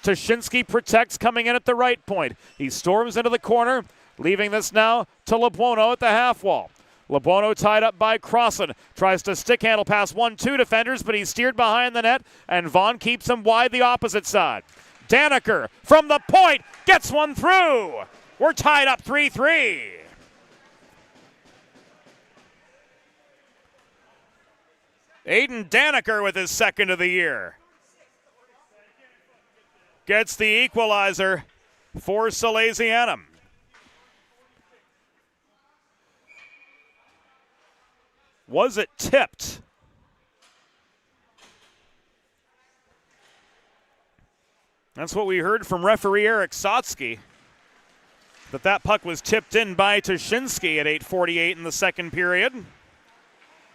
Tuschinski protects coming in at the right point. He storms into the corner, leaving this now to Leblono at the half wall. Leblono tied up by Crossan. Tries to stick handle past 1-2 defenders, but he's steered behind the net, and Vaughn keeps him wide the opposite side. Daneker from the point gets one through. We're tied up 3-3. Aiden Daneker with his second of the year. Gets the equalizer for Salesianum. Was it tipped? That's what we heard from referee Eric Sotsky, that puck was tipped in by Tuschinski at 8:48 in the second period,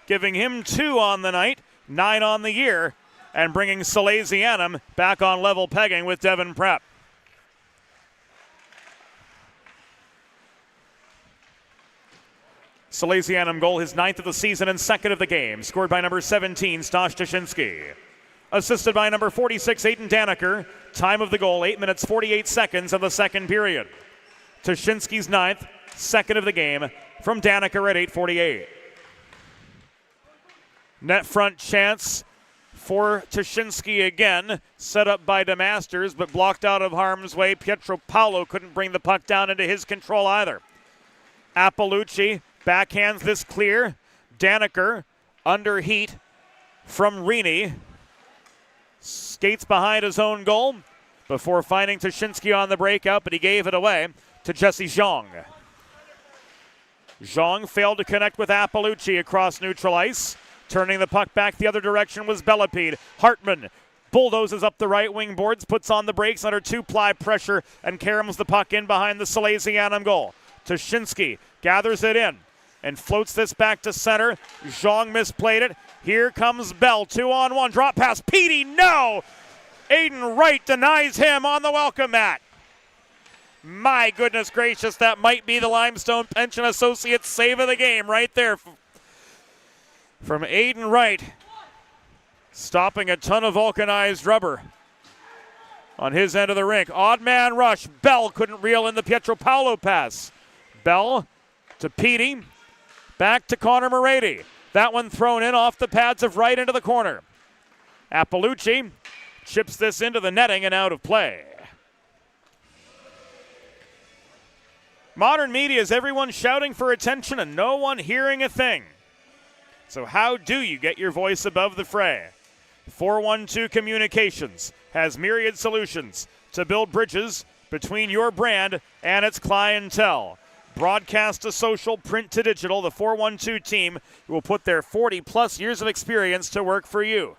giving him 2 on the night, 9 on the year, and bringing Salesianum back on level pegging with Devon Prep. Salesianum goal, his 9th of the season and 2nd of the game, scored by number 17, Stash Tuschinski. Assisted by number 46, Aiden Daneker. Time of the goal, 8 minutes, 48 seconds of the second period. Tuschinski's 9th, 2nd of the game from Daneker at 8:48. Net front chance for Tuschinski again, set up by DeMasters, but blocked out of harm's way. Pietro Paolo couldn't bring the puck down into his control either. Appalucci backhands this clear. Daneker under heat from Rini. Skates behind his own goal before finding Tuschinski on the breakout, but he gave it away to Jesse Zhang. Zhang failed to connect with Appalucci across neutral ice. Turning the puck back the other direction was Bellepede. Hartman bulldozes up the right wing boards, puts on the brakes under 2-ply pressure, and caroms the puck in behind the Salesianum goal. Tuschinski gathers it in and floats this back to center. Zhang misplayed it. Here comes Bell, 2-on-1. Drop pass. Petey, no! Aiden Wright denies him on the welcome mat. My goodness gracious, that might be the Limestone Pension Associates save of the game right there from Aiden Wright. Stopping a ton of vulcanized rubber on his end of the rink. Odd man rush. Bell couldn't reel in the Pietro Paolo pass. Bell to Petey. Back to Connor Moretti. That one thrown in off the pads of Wright into the corner. Appalucci chips this into the netting and out of play. Modern media is everyone shouting for attention and no one hearing a thing. So how do you get your voice above the fray? 412 Communications has myriad solutions to build bridges between your brand and its clientele. Broadcast to social, print to digital, the 412 team will put their 40-plus years of experience to work for you.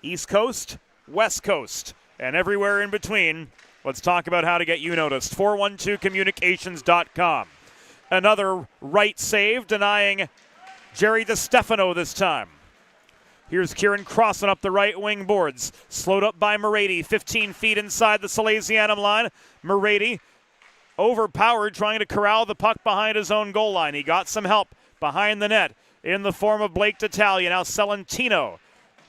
East Coast, West Coast, and everywhere in between. Let's talk about how to get you noticed. 412communications.com. Another right save, denying Jerry DeStefano this time. Here's Kieran Crossan up the right wing boards. Slowed up by Moretti, 15 feet inside the Salesianum line. Moretti overpowered, trying to corral the puck behind his own goal line. He got some help behind the net in the form of Blake D'Italia. Now Celentino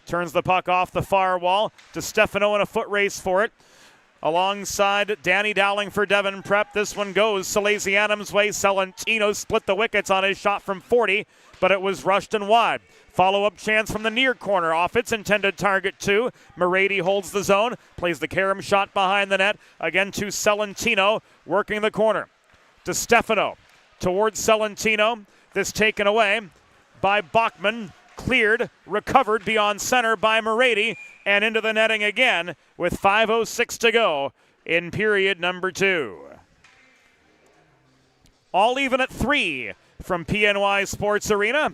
turns the puck off the far wall. DeStefano in a foot race for it. Alongside Danny Dowling for Devon Prep. This one goes Salesianum's way. Celentino split the wickets on his shot from 40, but it was rushed and wide. Follow-up chance from the near corner off its intended target, too. Moretti holds the zone, plays the carom shot behind the net. Again to Celentino, working the corner. DeStefano towards Celentino. This taken away by Bachman, cleared, recovered beyond center by Morady, and into the netting again with 5:06 to go in period number 2. All even at 3 from PNY Sports Arena.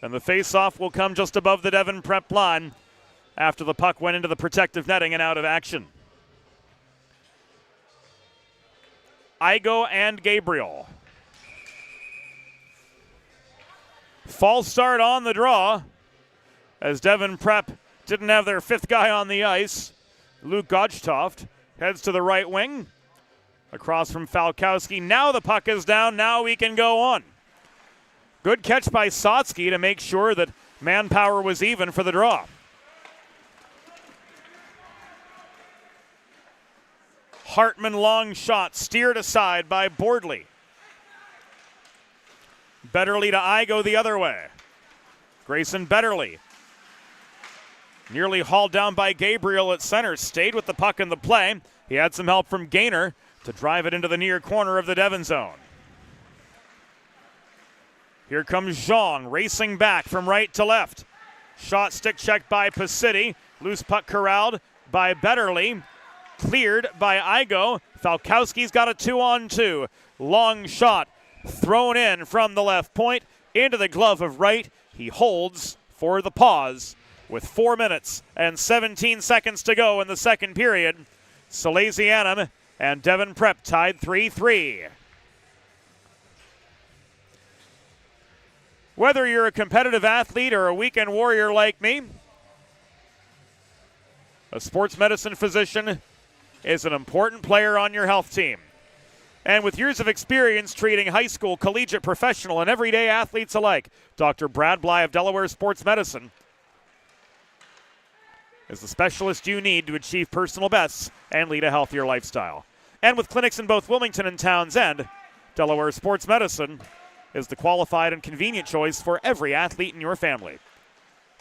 And the face-off will come just above the Devon Prep line after the puck went into the protective netting and out of action. Igo and Gabriel. False start on the draw as Devon Prep didn't have their 5th guy on the ice. Luke Godchtoft heads to the right wing across from Falkowski. Now the puck is down. Now we can go on. Good catch by Sotsky to make sure that manpower was even for the draw. Hartman long shot steered aside by Bordley. Betterly to Igo the other way. Grayson Betterly. Nearly hauled down by Gabriel at center. Stayed with the puck in the play. He had some help from Gaynor to drive it into the near corner of the Devon zone. Here comes Jean racing back from right to left. Shot stick checked by Pacitti. Loose puck corralled by Betterly. Cleared by Igo. Falkowski's got a 2-on-2. Long shot thrown in from the left point into the glove of right. He holds for the pause with 4 minutes and 17 seconds to go in the second period. Salesianum and Devon Prep tied 3-3. Whether you're a competitive athlete or a weekend warrior like me, a sports medicine physician is an important player on your health team. And with years of experience treating high school, collegiate, professional, and everyday athletes alike, Dr. Brad Bly of Delaware Sports Medicine is the specialist you need to achieve personal bests and lead a healthier lifestyle. And with clinics in both Wilmington and Townsend, Delaware Sports Medicine is the qualified and convenient choice for every athlete in your family.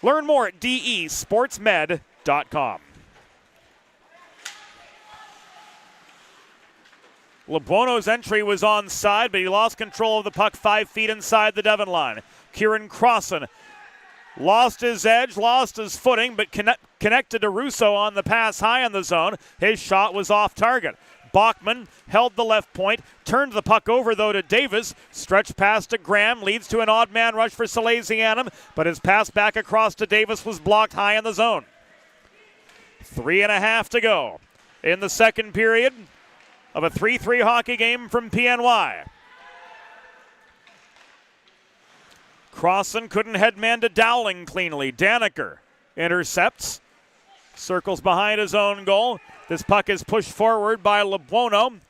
Learn more at desportsmed.com. LeBuono's entry was onside, but he lost control of the puck 5 feet inside the Devon line. Kieran Crossan lost his edge, lost his footing, but connected to Russo on the pass high in the zone. His shot was off target. Bachman held the left point, turned the puck over, though, to Davis. Stretch pass to Graham, leads to an odd man rush for Salesianum, but his pass back across to Davis was blocked high in the zone. 3.5 to go in the second period of a 3-3 hockey game from PNY. Crossan couldn't headman to Dowling cleanly. Daniker intercepts, circles behind his own goal. This puck is pushed forward by LeBuono.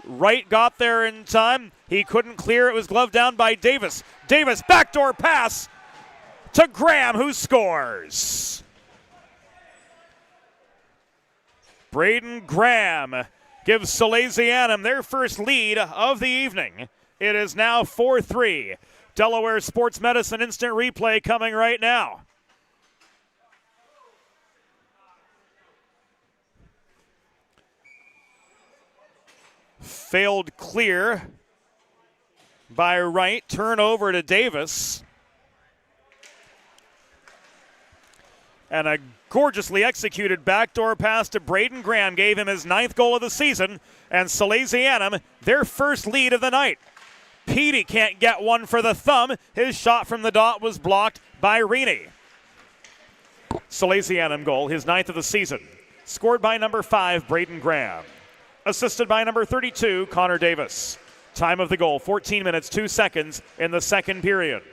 Wright got there in time. He couldn't clear. It was gloved down by Davis. Davis, backdoor pass to Graham, who scores. Braden Graham gives Salesianum their first lead of the evening. It is now 4-3. Delaware Sports Medicine instant replay coming right now. Failed clear by Wright. Turnover to Davis. And a gorgeously executed backdoor pass to Braden Graham gave him his 9th goal of the season, and Salesianum their first lead of the night. Petey can't get one for the thumb. His shot from the dot was blocked by Rini. Salesianum goal, his 9th of the season. Scored by number 5, Braden Graham. Assisted by number 32, Connor Davis. Time of the goal, 14 minutes, 2 seconds in the second period.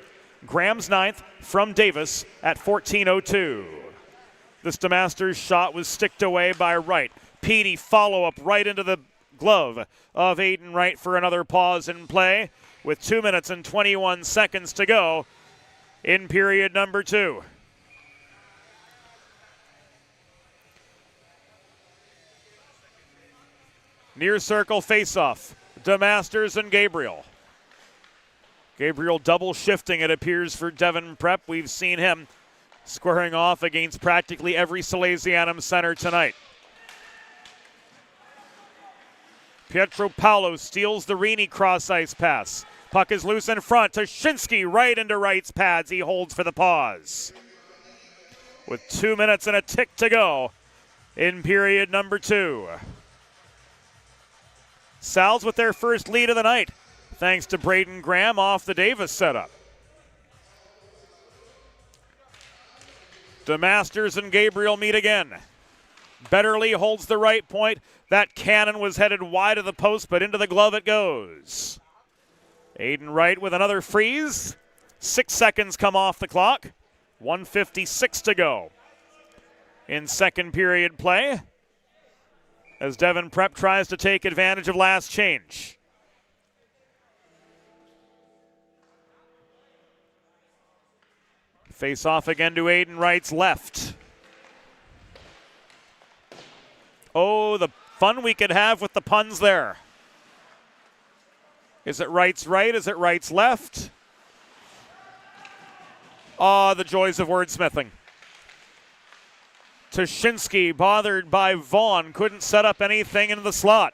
Graham's 9th from Davis at 14:02. This DeMasters shot was sticked away by Wright. Petey follow-up right into the glove of Aiden Wright for another pause in play with 2 minutes and 21 seconds to go in period number 2. Near circle faceoff, DeMasters and Gabriel. Gabriel double shifting, it appears, for Devon Prep. We've seen him squaring off against practically every Salesianum center tonight. Pietro Paolo steals the Rini cross-ice pass. Puck is loose in front. Toshinsky right into Wright's pads. He holds for the pause. With 2 minutes and a tick to go in period number 2. Sal's with their first lead of the night, thanks to Braden Graham off the Davis setup. DeMasters and Gabriel meet again. Betterly holds the right point. That cannon was headed wide of the post, but into the glove it goes. Aiden Wright with another freeze. 6 seconds come off the clock. 1:56 to go in second period play as Devon Prep tries to take advantage of last change. Face off again to Aiden Wright's left. Oh, the fun we could have with the puns there. Is it Wright's right? Is it Wright's left? Ah, the joys of wordsmithing. Toshinsky, bothered by Vaughn, couldn't set up anything in the slot.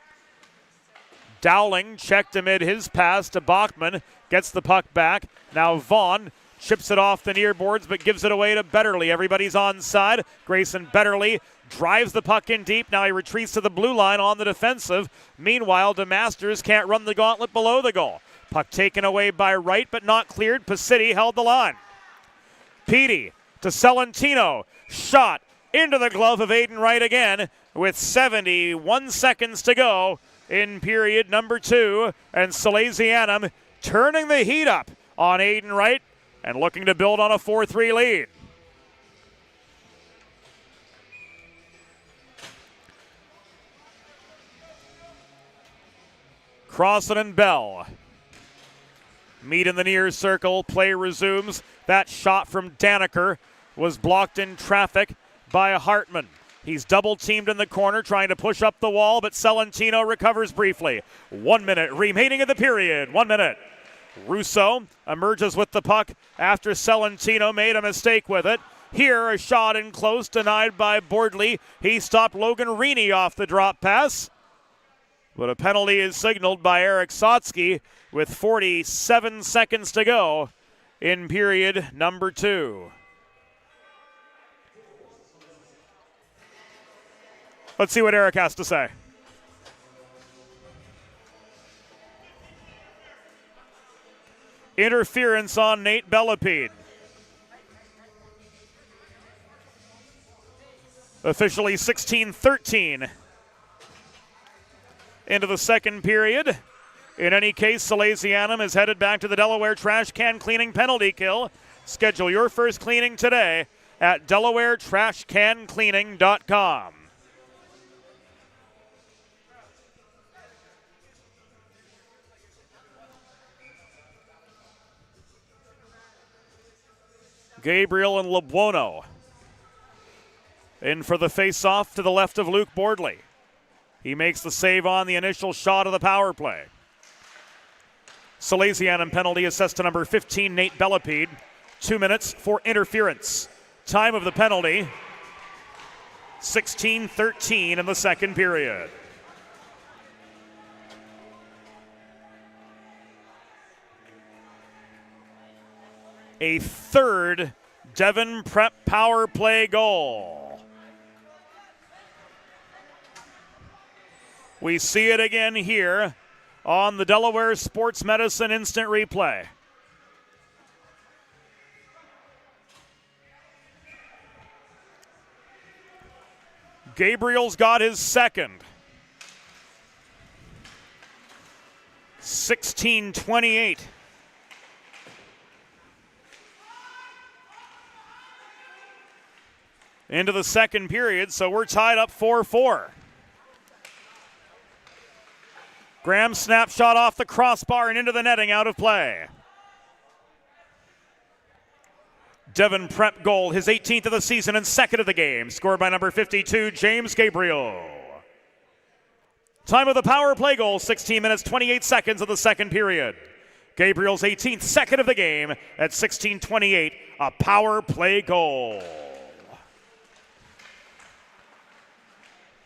Dowling checked amid his pass to Bachman, gets the puck back. Now Vaughn chips it off the near boards but gives it away to Betterly. Everybody's onside. Grayson Betterly drives the puck in deep. Now he retreats to the blue line on the defensive. Meanwhile, DeMasters can't run the gauntlet below the goal. Puck taken away by Wright but not cleared. Pacitti held the line. Petey to Celentino. Shot into the glove of Aiden Wright again with 71 seconds to go in period number 2. And Salesianum turning the heat up on Aiden Wright and looking to build on a 4-3 lead. Crossan and Bell meet in the near circle. Play resumes. That shot from Daniker was blocked in traffic by Hartman. He's double teamed in the corner trying to push up the wall, but Celentino recovers briefly. 1 minute remaining of the period. 1 minute. Russo emerges with the puck after Celentino made a mistake with it. Here a shot in close denied by Bordley. He stopped Logan Reaney off the drop pass. But a penalty is signaled by Eric Sotsky with 47 seconds to go in period number 2. Let's see what Eric has to say. Interference on Nate Bellepede. Officially 16-13 into the second period. In any case, Salesianum is headed back to the Delaware trash can cleaning penalty kill. Schedule your first cleaning today at DelawareTrashCanCleaning.com. Gabriel and Lebuono in for the face-off to the left of Luke Bordley. He makes the save on the initial shot of the power play. Salesianum penalty assessed to number 15, Nate Bellepede. 2 minutes for interference. Time of the penalty, 16-13 in the second period. A third Devon Prep power play goal. We see it again here on the Delaware Sports Medicine Instant Replay. Gabriel's got his second. 16-28. Into the second period, so we're tied up 4-4. Graham snapshot off the crossbar and into the netting, out of play. Devon Prep goal, his 18th of the season and second of the game, scored by number 52, James Gabriel. Time of the power play goal, 16 minutes, 28 seconds of the second period. Gabriel's 18th, second of the game at 16:28, a power play goal.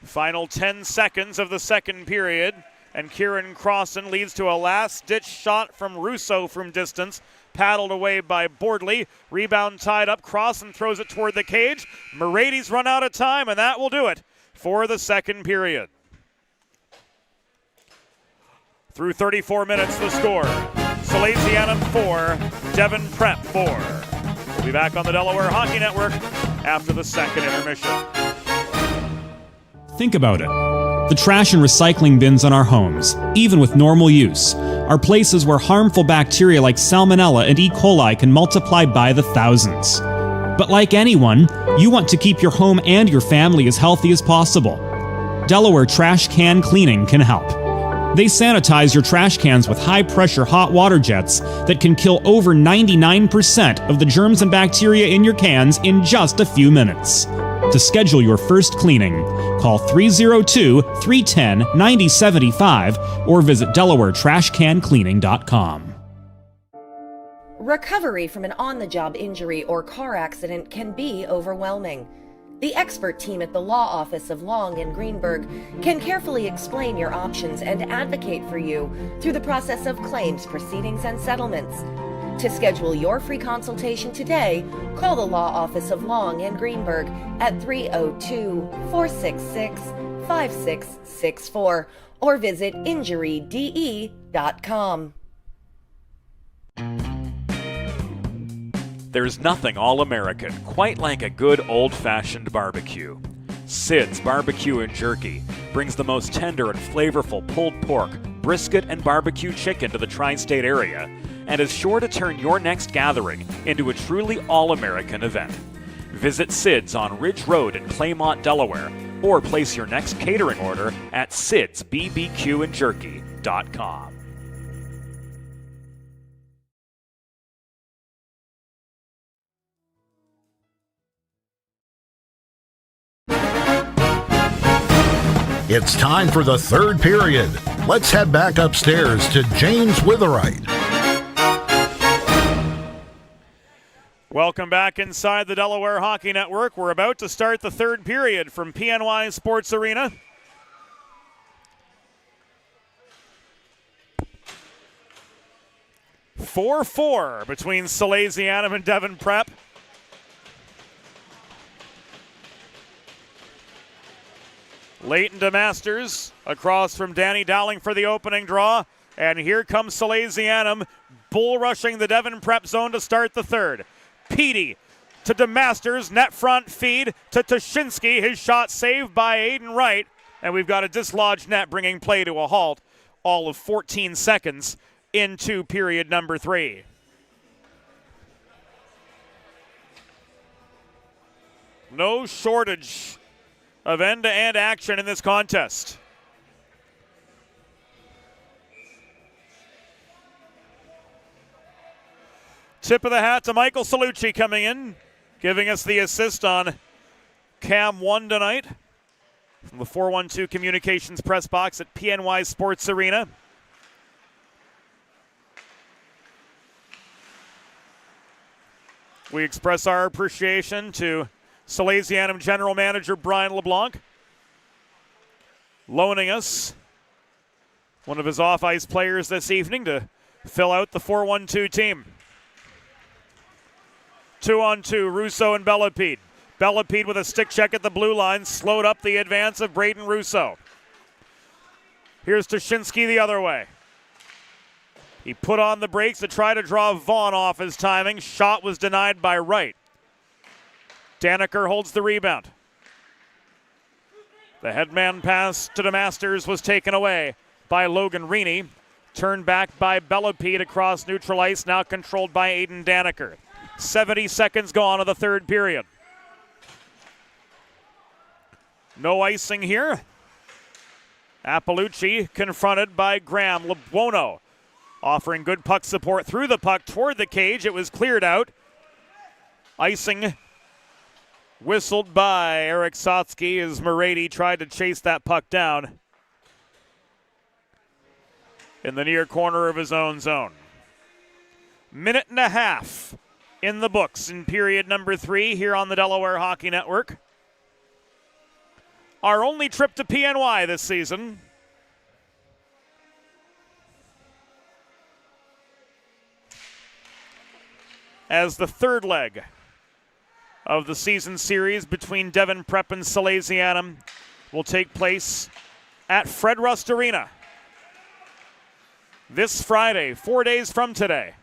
Final 10 seconds of the second period. And Kieran Crossan leads to a last-ditch shot from Russo from distance. Paddled away by Bordley. Rebound tied up. Crossan throws it toward the cage. Morady's run out of time, and that will do it for the second period. Through 34 minutes, the score. Salesianum 4, Devon Prep 4. We'll be back on the Delaware Hockey Network after the second intermission. Think about it. The trash and recycling bins on our homes, even with normal use, are places where harmful bacteria like Salmonella and E. coli can multiply by the thousands. But like anyone, you want to keep your home and your family as healthy as possible. Delaware Trash Can Cleaning can help. They sanitize your trash cans with high-pressure hot water jets that can kill over 99% of the germs and bacteria in your cans in just a few minutes. To schedule your first cleaning, call 302-310-9075 or visit DelawareTrashCanCleaning.com. Recovery from an on-the-job injury or car accident can be overwhelming. The expert team at the law office of Long and Greenberg can carefully explain your options and advocate for you through the process of claims, proceedings, and settlements. To schedule your free consultation today, call the law office of Long and Greenberg at 302-466-5664 or visit injuryde.com. There's nothing all-American quite like a good old-fashioned barbecue. Sid's Barbecue and Jerky brings the most tender and flavorful pulled pork, brisket, and barbecue chicken to the tri-state area and is sure to turn your next gathering into a truly all-American event. Visit Sid's on Ridge Road in Claymont, Delaware, or place your next catering order at sidsbbqandjerky.com. It's time for the third period. Let's head back upstairs to James Witherite. Welcome back inside the Delaware Hockey Network. We're about to start the third period from PNY Sports Arena. (4-4) between Salesianum and Devon Prep. Leighton DeMasters across from Danny Dowling for the opening draw. And here comes Salesianum bull rushing the Devon Prep zone to start the third. Petey to DeMasters, net front feed to Toshinsky. His shot saved by Aiden Wright. And we've got a dislodged net bringing play to a halt, all of 14 seconds into period number 3. No shortage of end-to-end action in this contest. Tip of the hat to Michael Salucci coming in, giving us the assist on Cam 1 tonight from the 412 Communications press box at PNY Sports Arena. We express our appreciation to Salesianum General Manager Brian LeBlanc, loaning us one of his off-ice players this evening to fill out the 4-1-2 team. 2-on-2, Russo and Bellepede. Bellepede with a stick check at the blue line, slowed up the advance of Braden Russo. Here's Toshinsky the other way. He put on the brakes to try to draw Vaughn off his timing. Shot was denied by Wright. Daniker holds the rebound. The headman pass to DeMasters was taken away by Logan Reaney. Turned back by Bellepede across neutral ice, now controlled by Aiden Daniker. 70 seconds gone of the third period. No icing here. Appalucci confronted by Graham. Lebuono offering good puck support through the puck toward the cage. It was cleared out. Icing whistled by Eric Sotsky as Morady tried to chase that puck down in the near corner of his own zone. Minute and a half in the books in period number 3 here on the Delaware Hockey Network. Our only trip to PNY this season. as the third leg of the season series between Devon Prep and Salesianum will take place at Fred Rust Arena this Friday, 4 days from today.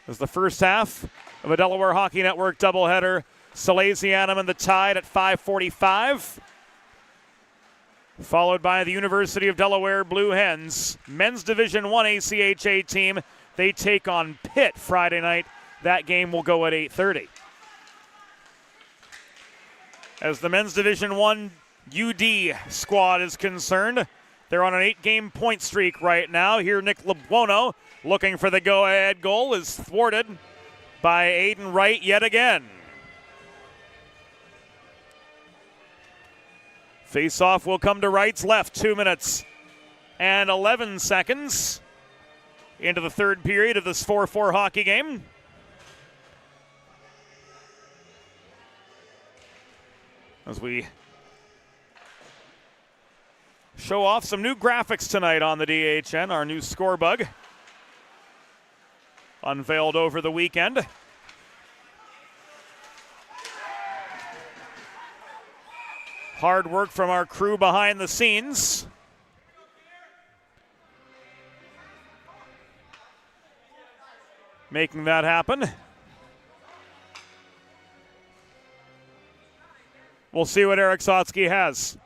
As the first half of a Delaware Hockey Network doubleheader, Salesianum and the Tide at 5:45, followed by the University of Delaware Blue Hens, men's Division I ACHA team. They take on Pitt Friday night. That game will go at 8:30. As the men's Division I UD squad is concerned, they're on an 8-game point streak right now. Here, Nick LeBuono looking for the go-ahead goal is thwarted by Aiden Wright yet again. Face-off will come to Wright's left. 2 minutes and 11 seconds into the third period of this 4-4 hockey game. As we show off some new graphics tonight on the DHN, our new score bug unveiled over the weekend. Hard work from our crew behind the scenes. Making that happen. We'll see what Eric Sotsky has.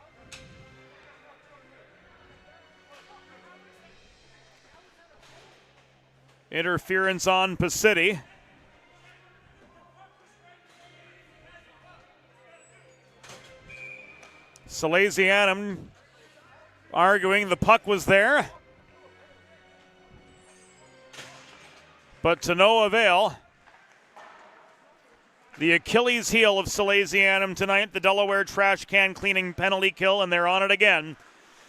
Interference on Pacitti. Salesianum arguing the puck was there, but to no avail. The Achilles heel of Salesianum tonight, the Delaware trash can cleaning penalty kill, and they're on it again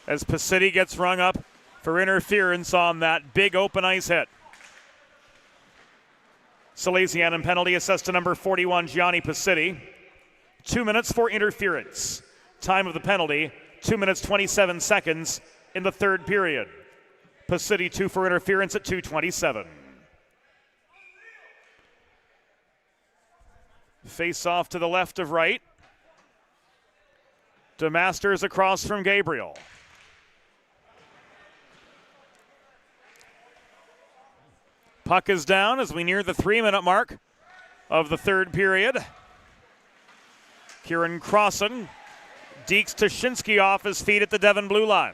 as Pacitti gets rung up for interference on that big open ice hit. Salesianum penalty assessed to number 41, Gianni Pacitti. 2 minutes for interference. Time of the penalty, 2 minutes 27 seconds in the third period. Pacitti 2 for interference at 2:27. Face off to the left of Wright. DeMasters across from Gabriel. Puck is down as we near the 3-minute mark of the third period. Kieran Crossan dekes Tashinsky off his feet at the Devon blue line.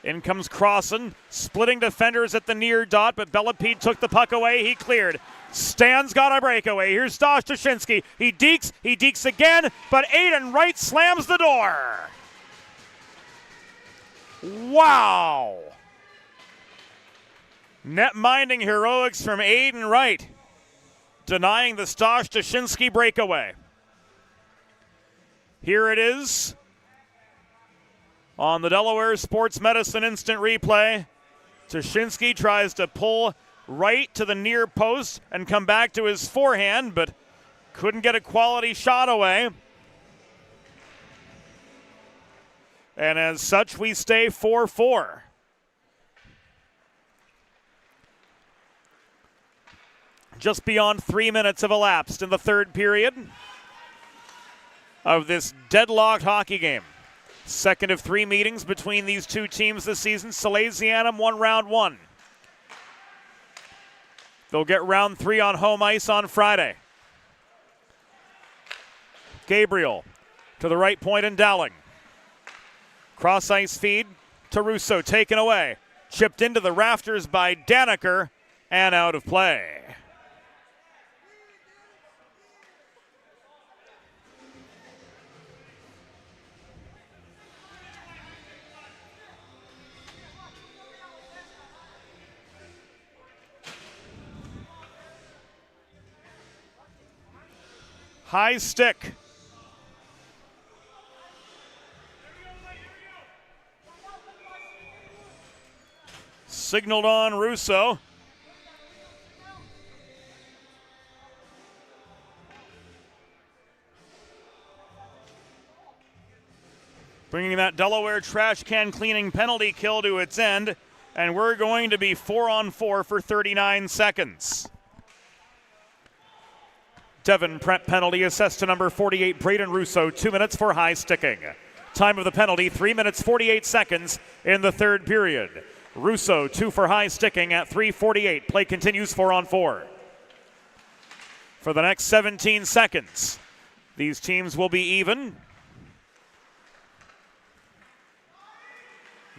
In comes Crossan, splitting defenders at the near dot, but Bellepede took the puck away. He cleared. Stan's got a breakaway. Here's Stosh Tashinsky. He dekes again, but Aiden Wright slams the door. Wow. Net-minding heroics from Aiden Wright, denying the Stosh Tashinsky breakaway. Here it is on the Delaware Sports Medicine instant replay. Tashinsky tries to pull Wright to the near post and come back to his forehand, but couldn't get a quality shot away. And as such, we stay 4-4. Just beyond 3 minutes have elapsed in the third period of this deadlocked hockey game. Second of 3 meetings between these two teams this season. Salesianum won round 1. They'll get round 3 on home ice on Friday. Gabriel to the right point and Dowling. Cross ice feed to Russo, taken away. Chipped into the rafters by Daniker and out of play. High stick. Signaled on Russo. Bringing that Delaware trash can cleaning penalty kill to its end, and we're going to be 4-on-4 for 39 seconds. Devon penalty assessed to number 48, Braden Russo, 2 minutes for high sticking. Time of the penalty, 3 minutes 48 seconds in the third period. Russo, 2 for high sticking at 3:48. Play continues 4-on-4. For the next 17 seconds, these teams will be even.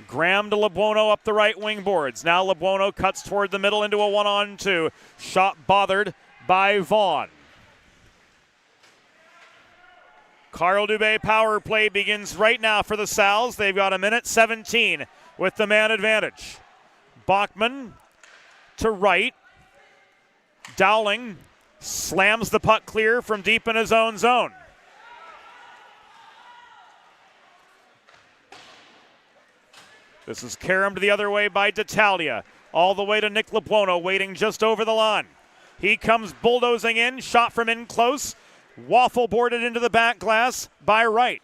Graham to Lebuono up the right wing boards. Now Lebuono cuts toward the middle into a 1-on-2. Shot bothered by Vaughn. Carl Dubé power play begins right now for the Sals. They've got 1:17 with the man advantage. Bachman to right. Dowling slams the puck clear from deep in his own zone. This is caromed the other way by D'Italia. All the way to Nick Lebuono, waiting just over the line. He comes bulldozing in, shot from in close. Waffle boarded into the back glass by Wright.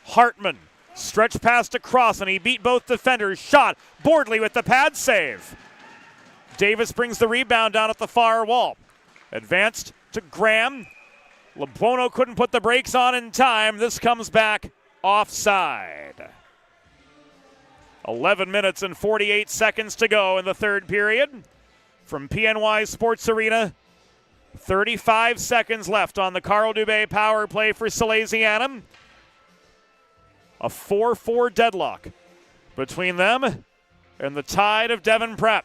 Hartman, stretch past across, and he beat both defenders. Shot, Bordley with the pad save. Davis brings the rebound down at the far wall. Advanced to Graham. Lebuono couldn't put the brakes on in time. This comes back offside. 11 minutes and 48 seconds to go in the third period. From PNY Sports Arena, 35 seconds left on the Carl Dubé power play for Salesianum. A 4-4 deadlock between them and the Tide of Devon Prep.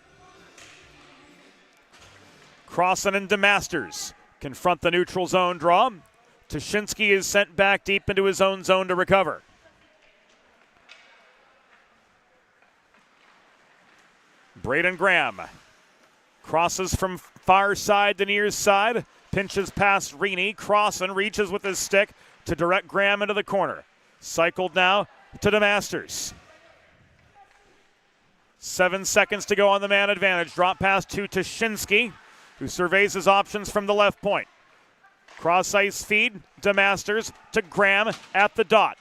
Crossan and DeMasters confront the neutral zone draw. Tuschinski is sent back deep into his own zone to recover. Braden Graham crosses from far side to near side, pinches past Reaney. Crossan reaches with his stick to direct Graham into the corner. Cycled now to DeMasters. 7 seconds to go on the man advantage. Drop pass to Tuschinski, who surveys his options from the left point. Cross ice feed, DeMasters to Graham at the dot.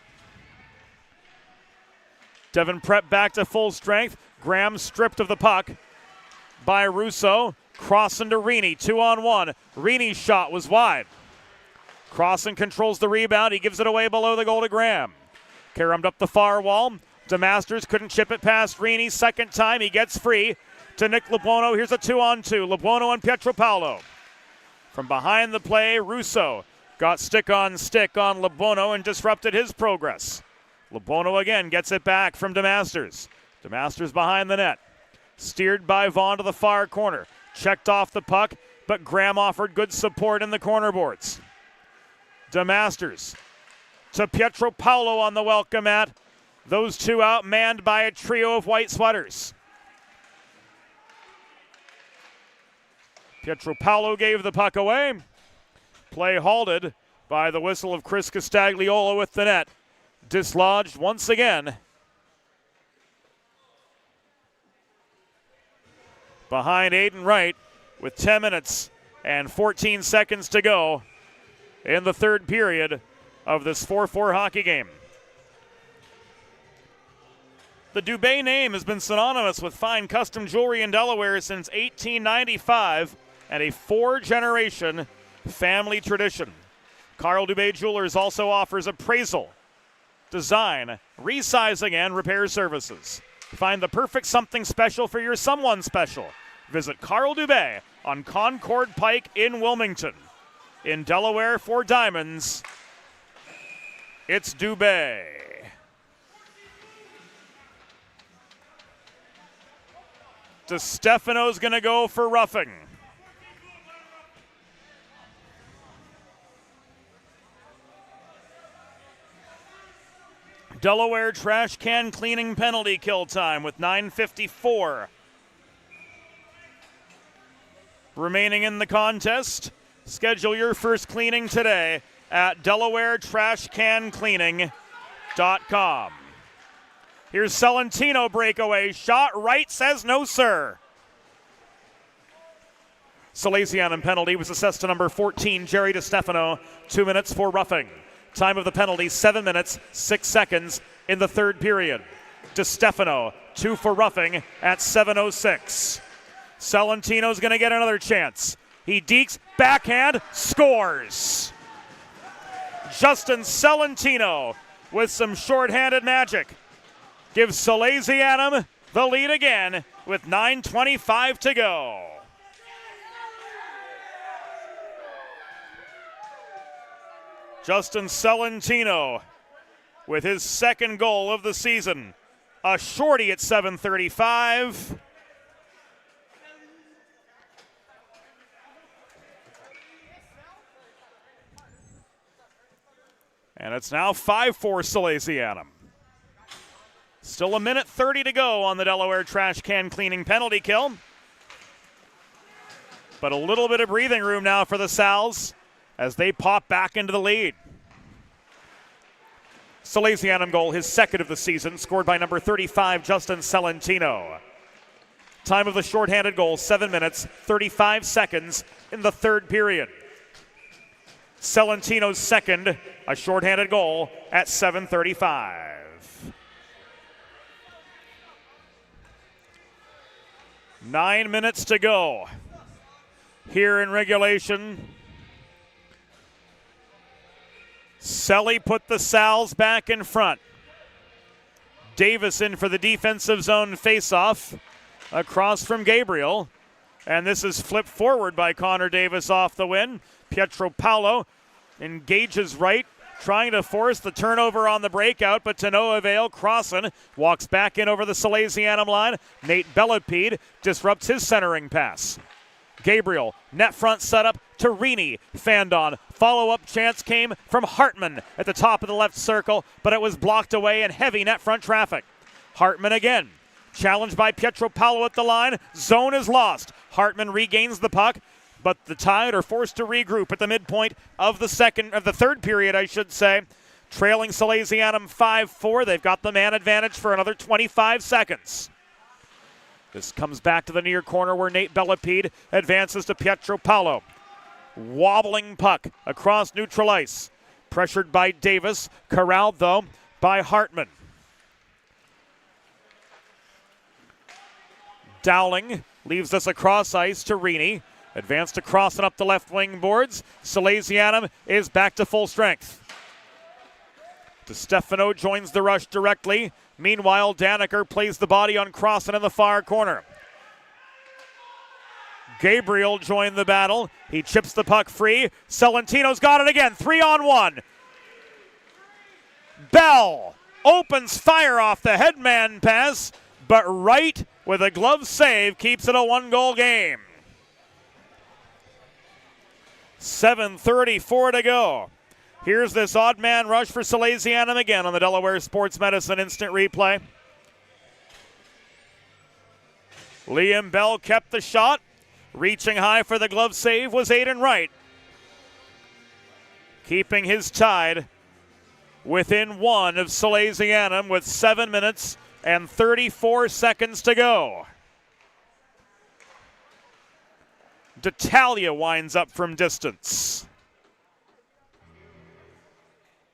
Devon Prep back to full strength. Graham stripped of the puck by Russo. Crossan to Reaney, 2-on-1. Reaney's shot was wide. Crossan controls the rebound. He gives it away below the goal to Graham. Caromed up the far wall. DeMasters couldn't chip it past Reaney. Second time, he gets free to Nick Lebuono. Here's a 2-on-2. Lebuono and Pietropaulo. From behind the play, Russo got stick on Lebuono and disrupted his progress. Lebuono again gets it back from DeMasters. DeMasters behind the net. Steered by Vaughn to the far corner. Checked off the puck, but Graham offered good support in the corner boards. DeMasters to Pietropaulo on the welcome mat. Those two outmanned by a trio of white sweaters. Pietropaulo gave the puck away. Play halted by the whistle of Chris Castagliola with the net. Dislodged once again. Behind Aiden Wright with 10 minutes and 14 seconds to go in the third period of this 4-4 hockey game. The Dubé name has been synonymous with fine custom jewelry in Delaware since 1895 and a 4-generation family tradition. Carl Dubé Jewelers also offers appraisal, design, resizing, and repair services. Find the perfect something special for your someone special. Visit Carl Dubé on Concord Pike in Wilmington. In Delaware for diamonds, it's Dubé. DeStefano's going to go for roughing. Delaware trash can cleaning penalty kill time with 9:54 remaining in the contest. Schedule your first cleaning today at DelawareTrashCanCleaning.com. Here's Salentino breakaway shot. Wright says no, sir. Salesianum penalty was assessed to number 14, Jerry DeStefano. 2 minutes for roughing. Time of the penalty, 7 minutes, 6 seconds in the third period. DeStefano, 2 for roughing at 7:06. Salentino's going to get another chance. He dekes, backhand, scores. Justin Salesianum with some shorthanded magic gives Salesianum the lead again with 9:25 to go. Justin Salesianum with his second goal of the season. A shorty at 7:35. And it's now 5-4 Salesianum. Still a minute 30 to go on the Delaware trash can cleaning penalty kill. But a little bit of breathing room now for the Sals as they pop back into the lead. Salesianum goal, his second of the season, scored by number 35, Justin Salesianum. Time of the shorthanded goal, 7 minutes, 35 seconds in the third period. Salesianum's second, a shorthanded goal at 7:35. 9 minutes to go here in regulation. Selly put the Sals back in front. Davis in for the defensive zone faceoff across from Gabriel. And this is flipped forward by Connor Davis off the win. Pietro Paolo engages right, trying to force the turnover on the breakout, but to no avail. Crossan walks back in over the Salesianum line. Nate Bellepede disrupts his centering pass. Gabriel, net front setup to Rini. Fandon. Follow-up chance came from Hartman at the top of the left circle, but it was blocked away in heavy net front traffic. Hartman again. Challenged by Pietro Paolo at the line. Zone is lost. Hartman regains the puck, but the Tide are forced to regroup at the midpoint of the third period, I should say. Trailing Salesianum 5-4. They've got the man advantage for another 25 seconds. This comes back to the near corner where Nate Bellepede advances to Pietro Paolo. Wobbling puck across neutral ice. Pressured by Davis. Corralled, though, by Hartman. Dowling leaves us across ice to Rini. Advanced across and up the left wing boards. Salesianum is back to full strength. DeStefano joins the rush directly. Meanwhile, Daniker plays the body on Crossan in the far corner. Gabriel joined the battle. He chips the puck free. Salentino's got it again. 3-on-1. Bell opens fire off the headman pass, but Wright with a glove save keeps it a one-goal game. 7:34 to go. Here's this odd man rush for Salesianum again on the Delaware Sports Medicine instant replay. Liam Bell kept the shot. Reaching high for the glove save was Aiden Wright. Keeping his Tide within one of Salesianum with 7 minutes and 34 seconds to go. D'Italia winds up from distance.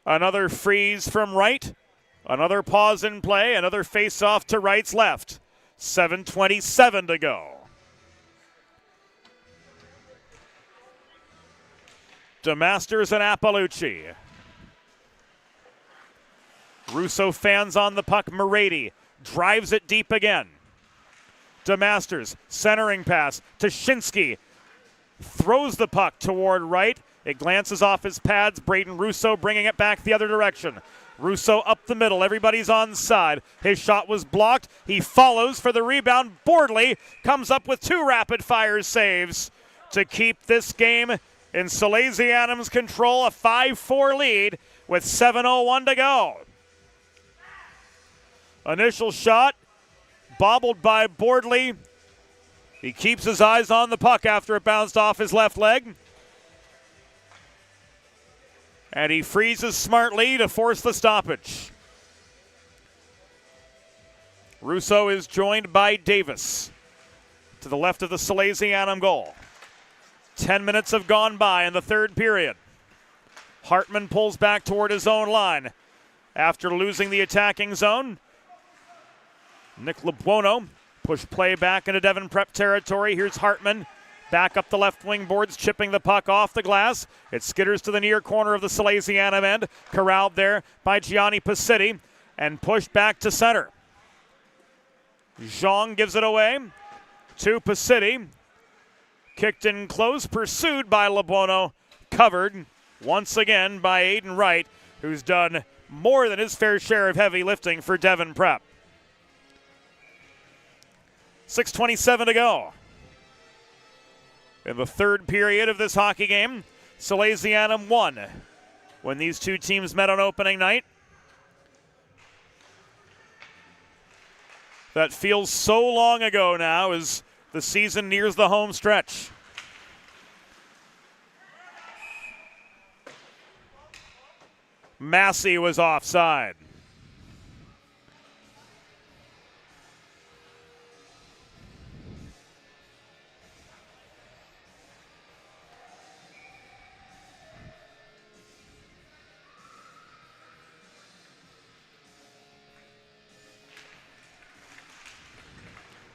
Another freeze from Wright. Another pause in play. Another face-off to Wright's left. 7:27 to go. DeMasters and Appalucci. Russo fans on the puck. Morady drives it deep again. DeMasters, centering pass to Shinsky. Throws the puck toward Wright. It glances off his pads. Braden Russo bringing it back the other direction. Russo up the middle. Everybody's on side. His shot was blocked. He follows for the rebound. Bordley comes up with two rapid-fire saves to keep this game in Salesianum's control. A 5-4 lead with 7:01 to go. Initial shot bobbled by Bordley. He keeps his eyes on the puck after it bounced off his left leg. And he freezes smartly to force the stoppage. Russo is joined by Davis to the left of the Salesianum goal. 10 minutes have gone by in the third period. Hartman pulls back toward his own line after losing the attacking zone. Nick LeBuono push play back into Devon Prep territory. Here's Hartman. Back up the left wing boards, chipping the puck off the glass. It skitters to the near corner of the Salesianum end. Corralled there by Gianni Pacitti and pushed back to center. Zhang gives it away to Pacitti. Kicked in close, pursued by Lebuono. Covered once again by Aiden Wright, who's done more than his fair share of heavy lifting for Devon Prep. 6:27 to go. In the third period of this hockey game, Salesianum won when these two teams met on opening night. That feels so long ago now as the season nears the home stretch. Massey was offside.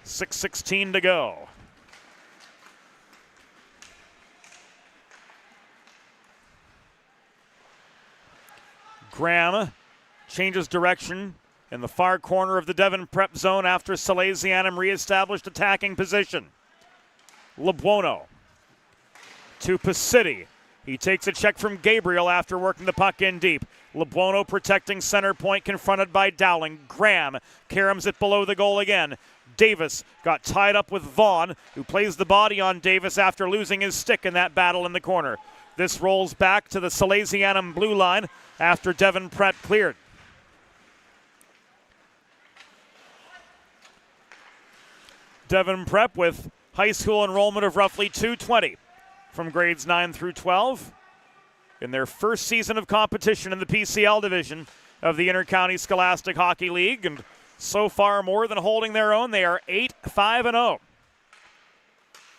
.6:16 to go. Graham changes direction in the far corner of the Devon Prep zone after Salesianum reestablished attacking position. Lebuono to Pacitti. He takes a check from Gabriel after working the puck in deep. Lebuono protecting center point, confronted by Dowling. Graham caroms it below the goal again. Davis got tied up with Vaughn, who plays the body on Davis after losing his stick in that battle in the corner. This rolls back to the Salesianum blue line after Devon Prep cleared. Devon Prep with high school enrollment of roughly 220 from grades 9 through 12 in their first season of competition in the PCL division of the Intercounty Scholastic Hockey League, and so far more than holding their own. They are 8-5-0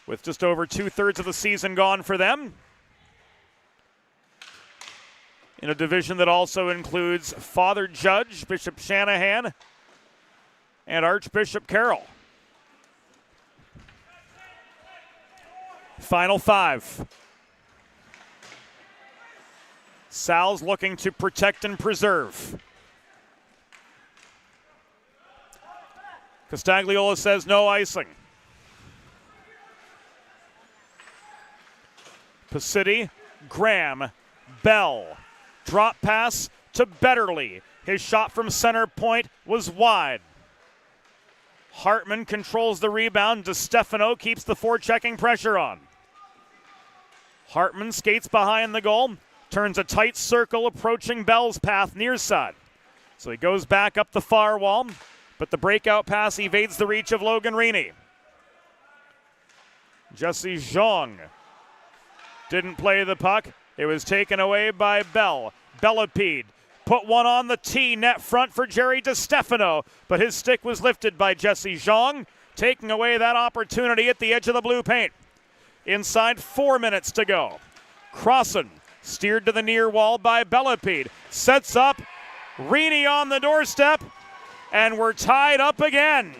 with just over 2/3 of the season gone for them, in a division that also includes Father Judge, Bishop Shanahan, and Archbishop Carroll. Final 5. Sal's looking to protect and preserve. Castagliola says no icing. Pacitti, Graham, Bell. Drop pass to Betterly. His shot from center point was wide. Hartman controls the rebound. DeStefano keeps the forechecking pressure on. Hartman skates behind the goal, turns a tight circle approaching Bell's path near side. So he goes back up the far wall, but the breakout pass evades the reach of Logan Reaney. Jesse Zhang didn't play the puck. It was taken away by Bell. Bellapede put one on the tee, net front for Jerry DeStefano, but his stick was lifted by Jesse Zhang, taking away that opportunity at the edge of the blue paint. Inside 4 minutes to go. Crossan steered to the near wall by Bellapede. Sets up, Reaney on the doorstep, and we're tied up again.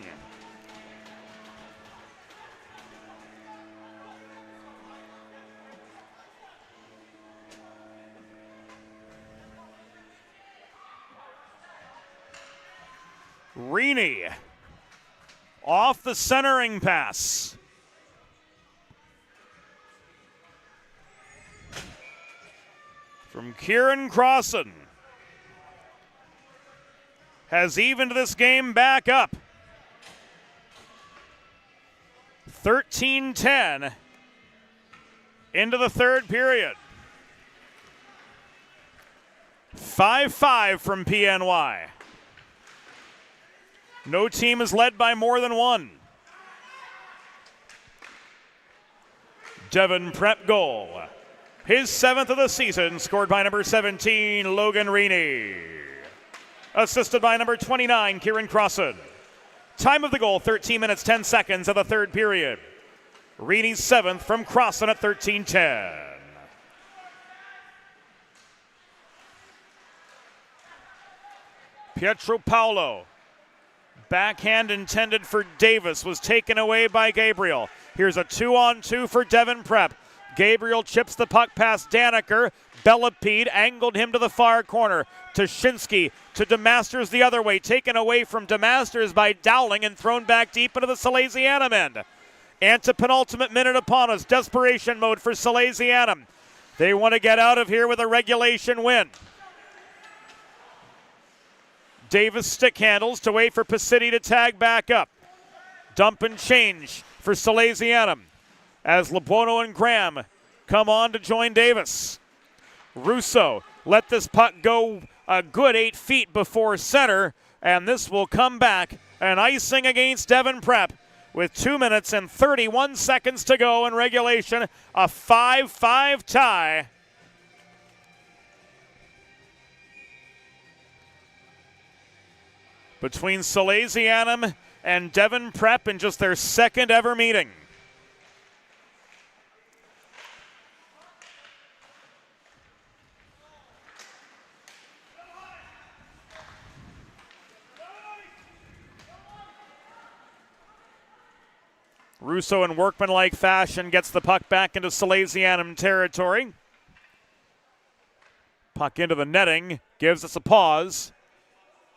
Reaney off the centering pass. From Kieran Crossan. Has evened this game back up. 13-10 into the third period. 5-5 from PNY. No team is led by more than one. Devon Prep goal. His 7th of the season, scored by number 17, Logan Reaney. Assisted by number 29, Kieran Crossan. Time of the goal, 13 minutes, 10 seconds of the third period. Reaney's 7th from Crossan at 13-10. Pietro Paolo. Backhand intended for Davis was taken away by Gabriel. Here's a 2-on-2 for Devon Prep. Gabriel chips the puck past Daniker. Bellepede angled him to the far corner. Toshinsky to DeMasters the other way. Taken away from DeMasters by Dowling and thrown back deep into the Salesianum end. Antepenultimate minute upon us. Desperation mode for Salesianum. They want to get out of here with a regulation win. Davis stick handles to wait for Pacity to tag back up. Dump and change for Salesianum as Lebuono and Graham come on to join Davis. Russo let this puck go a good 8 feet before center, and this will come back. An icing against Devon Prep with 2 minutes and 31 seconds to go in regulation. A 5-5 tie. Between Salesianum and Devon Prep in just their second ever meeting. Russo in workmanlike fashion gets the puck back into Salesianum territory. Puck into the netting, gives us a pause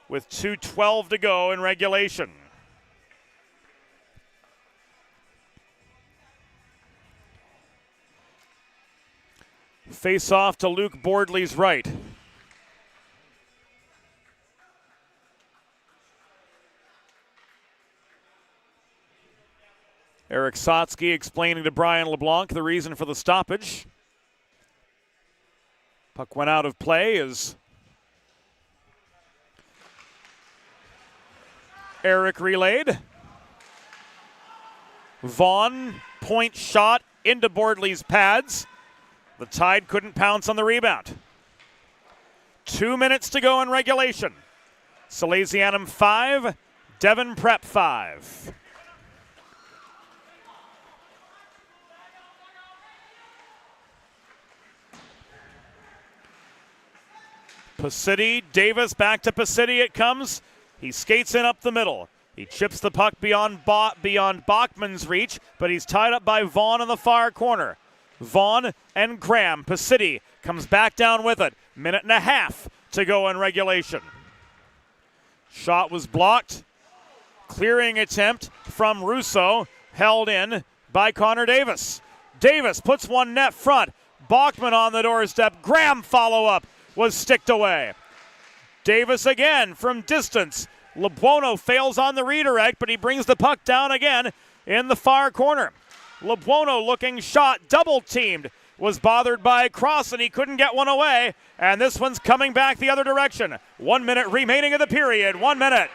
with 2:12 to go in regulation. Face off to Luke Bordley's right. Eric Sotsky explaining to Brian LeBlanc the reason for the stoppage. Puck went out of play as Eric relayed. Vaughn, point shot into Bordley's pads. The Tide couldn't pounce on the rebound. 2 minutes to go in regulation. Salesianum 5, Devon Prep 5. Pacity, Davis back to Pacity it comes. He skates in up the middle. He chips the puck beyond Bachman's reach, but he's tied up by Vaughn in the far corner. Vaughn and Graham. Pacity comes back down with it. Minute and a half to go in regulation. Shot was blocked. Clearing attempt from Russo, held in by Connor Davis. Davis puts one net front. Bachman on the doorstep. Graham follow-up was sticked away. Davis again from distance. Lebuono fails on the redirect, but he brings the puck down again in the far corner. Lebuono looking shot, double teamed, was bothered by Cross and he couldn't get one away, and this one's coming back the other direction. 1 minute remaining of the period, 1 minute.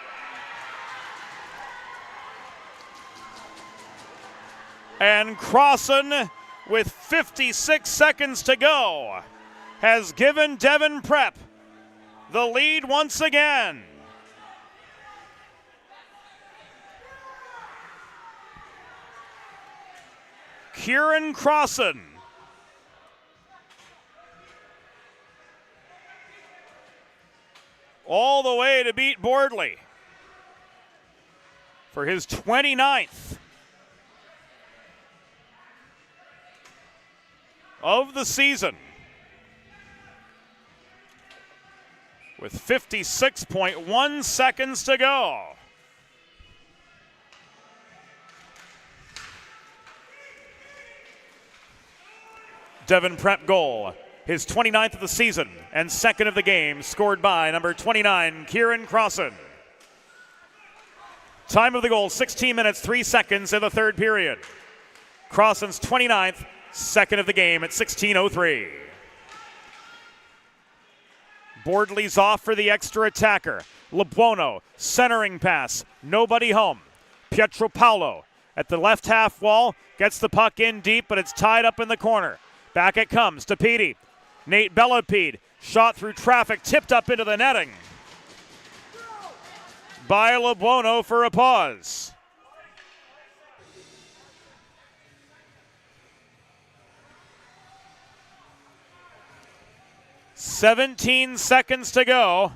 And Crossan, with 56 seconds to go, has given Devon Prep the lead once again. Kieran Crossan all the way to beat Bordley for his 29th of the season. With 56.1 seconds to go. Devon Prep goal, his 29th of the season and second of the game, scored by number 29, Kieran Crossan. Time of the goal, 16 minutes, 3 seconds in the third period. Crossan's 29th, second of the game at 16:03. Bordley's off for the extra attacker. Lebuono, centering pass, nobody home. Pietropaulo at the left half wall, gets the puck in deep, but it's tied up in the corner. Back it comes to Petey. Nate Bellepede, shot through traffic, tipped up into the netting by Lebuono for a pause. "17 seconds to go.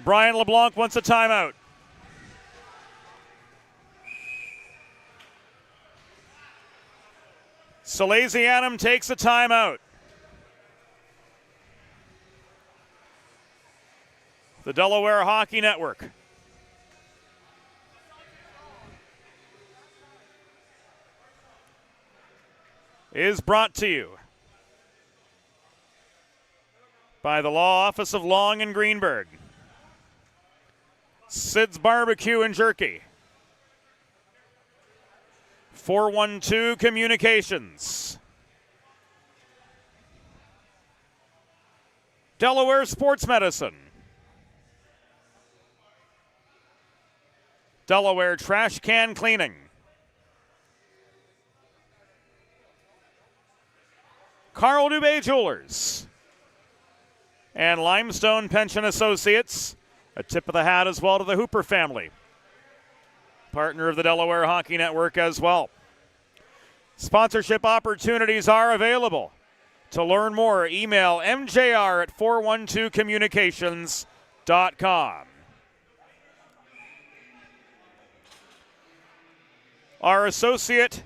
Brian LeBlanc wants a timeout. Salesianum takes a timeout. The Delaware Hockey Network is brought to you by the Law Office of Long and Greenberg, Sid's Barbecue and Jerky, 412 Communications, Delaware Sports Medicine, Delaware Trash Can Cleaning, Carl Dubé Jewelers, and Limestone Pension Associates. A tip of the hat as well to the Hooper family, partner of the Delaware Hockey Network as well. Sponsorship opportunities are available. To learn more, email mjr@412communications.com. Our associate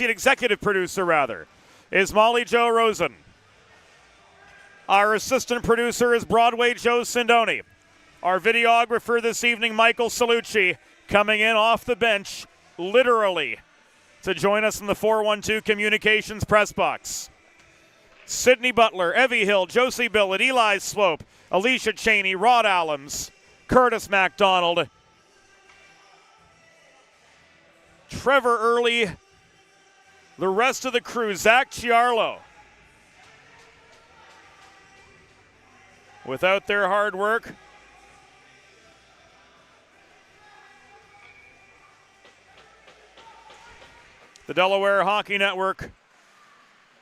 executive producer, is Molly Jo Rosen. Our assistant producer is Broadway Joe Sindoni. Our videographer this evening, Michael Salucci, coming in off the bench, literally, to join us in the 412 Communications press box. Sydney Butler, Evie Hill, Josie Billett, Eli Slope, Alicia Cheney, Rod Allums, Curtis MacDonald, Trevor Early, the rest of the crew, Zach Chiarlo. Without their hard work, the Delaware Hockey Network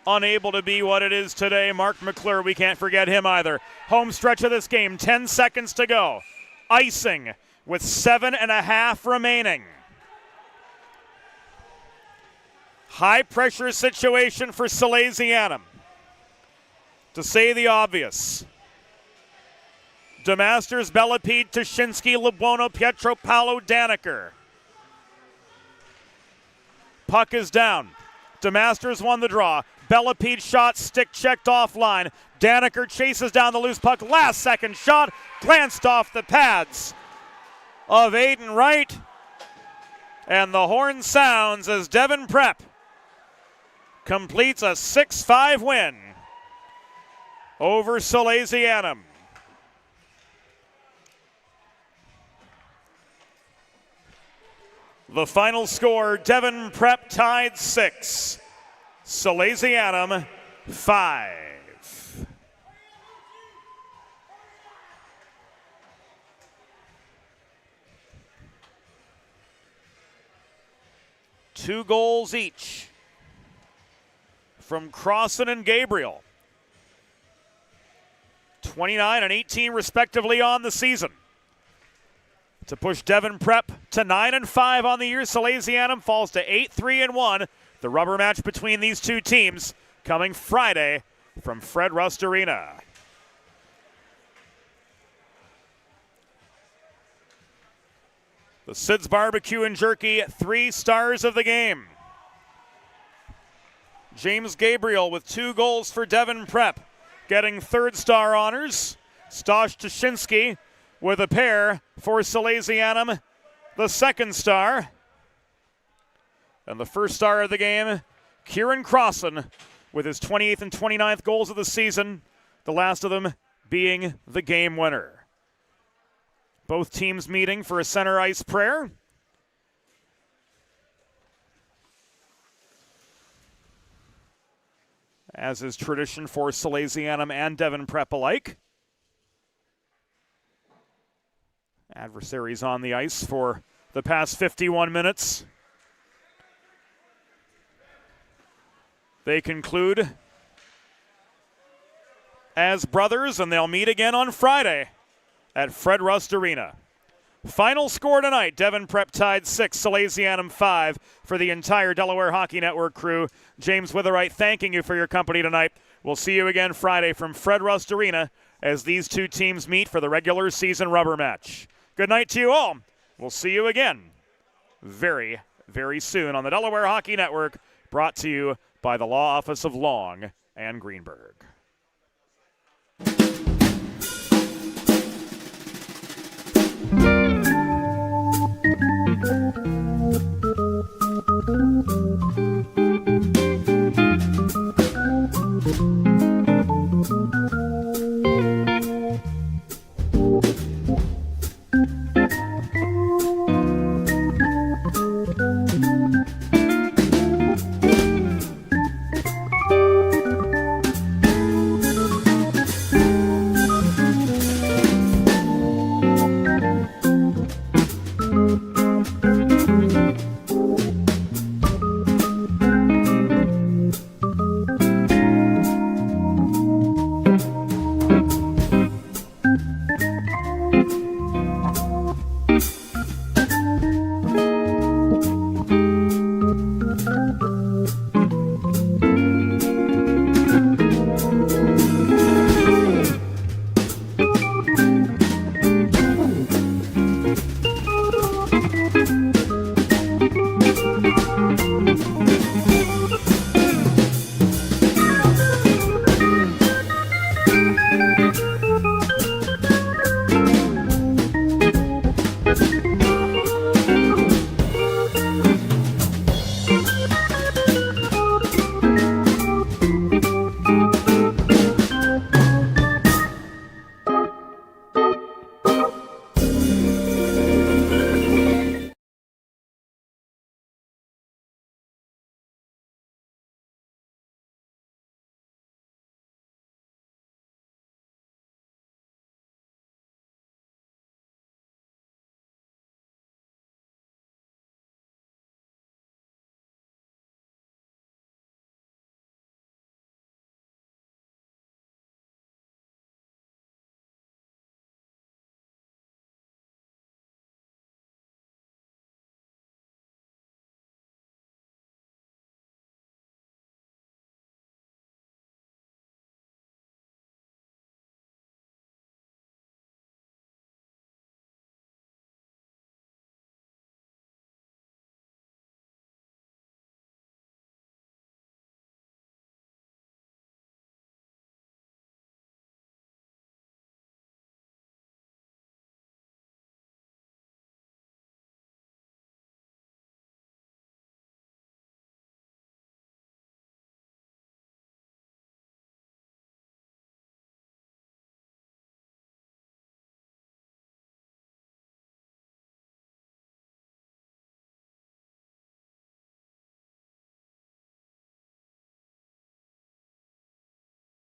unable to be what it is today. Mark McClure, we can't forget him either. Home stretch of this game, 10 seconds to go. Icing with 7.5 remaining. High pressure situation for Salesianum. To say the obvious, DeMasters, Bellepede, Tashinsky, Lebuono, Pietro, Paolo, Daniker. Puck is down. DeMasters won the draw. Bellepede shot, stick checked offline. Daniker chases down the loose puck. Last second shot, glanced off the pads of Aiden Wright. And the horn sounds as Devon Prep completes a 6-5 win over Salesianum. The final score, Devon Prep tied 6, Salesianum 5. Two goals each from Crossan and Gabriel. 29 and 18 respectively on the season. To push Devon Prep to 9-5 on the year, Salesianum falls to 8-3-1. The rubber match between these two teams coming Friday from Fred Rust Arena. The Sid's Barbecue and Jerky 3 stars of the game. James Gabriel with 2 goals for Devon Prep, getting 3rd star honors. Stosh Tashinsky with a pair for Salesianum, the 2nd star. And the 1st star of the game, Kieran Crossan, with his 28th and 29th goals of the season, the last of them being the game winner. Both teams meeting for a center ice prayer. As is tradition for Salesianum and Devon Prep alike. Adversaries on the ice for the past 51 minutes. They conclude as brothers, and they'll meet again on Friday at Fred Rust Arena. Final score tonight, Devon Prep tied 6, Salesianum 5. For the entire Delaware Hockey Network crew, James Witherite thanking you for your company tonight. We'll see you again Friday from Fred Rust Arena as these two teams meet for the regular season rubber match. Good night to you all. We'll see you again very, very soon on the Delaware Hockey Network, brought to you by the Law Office of Long and Greenberg.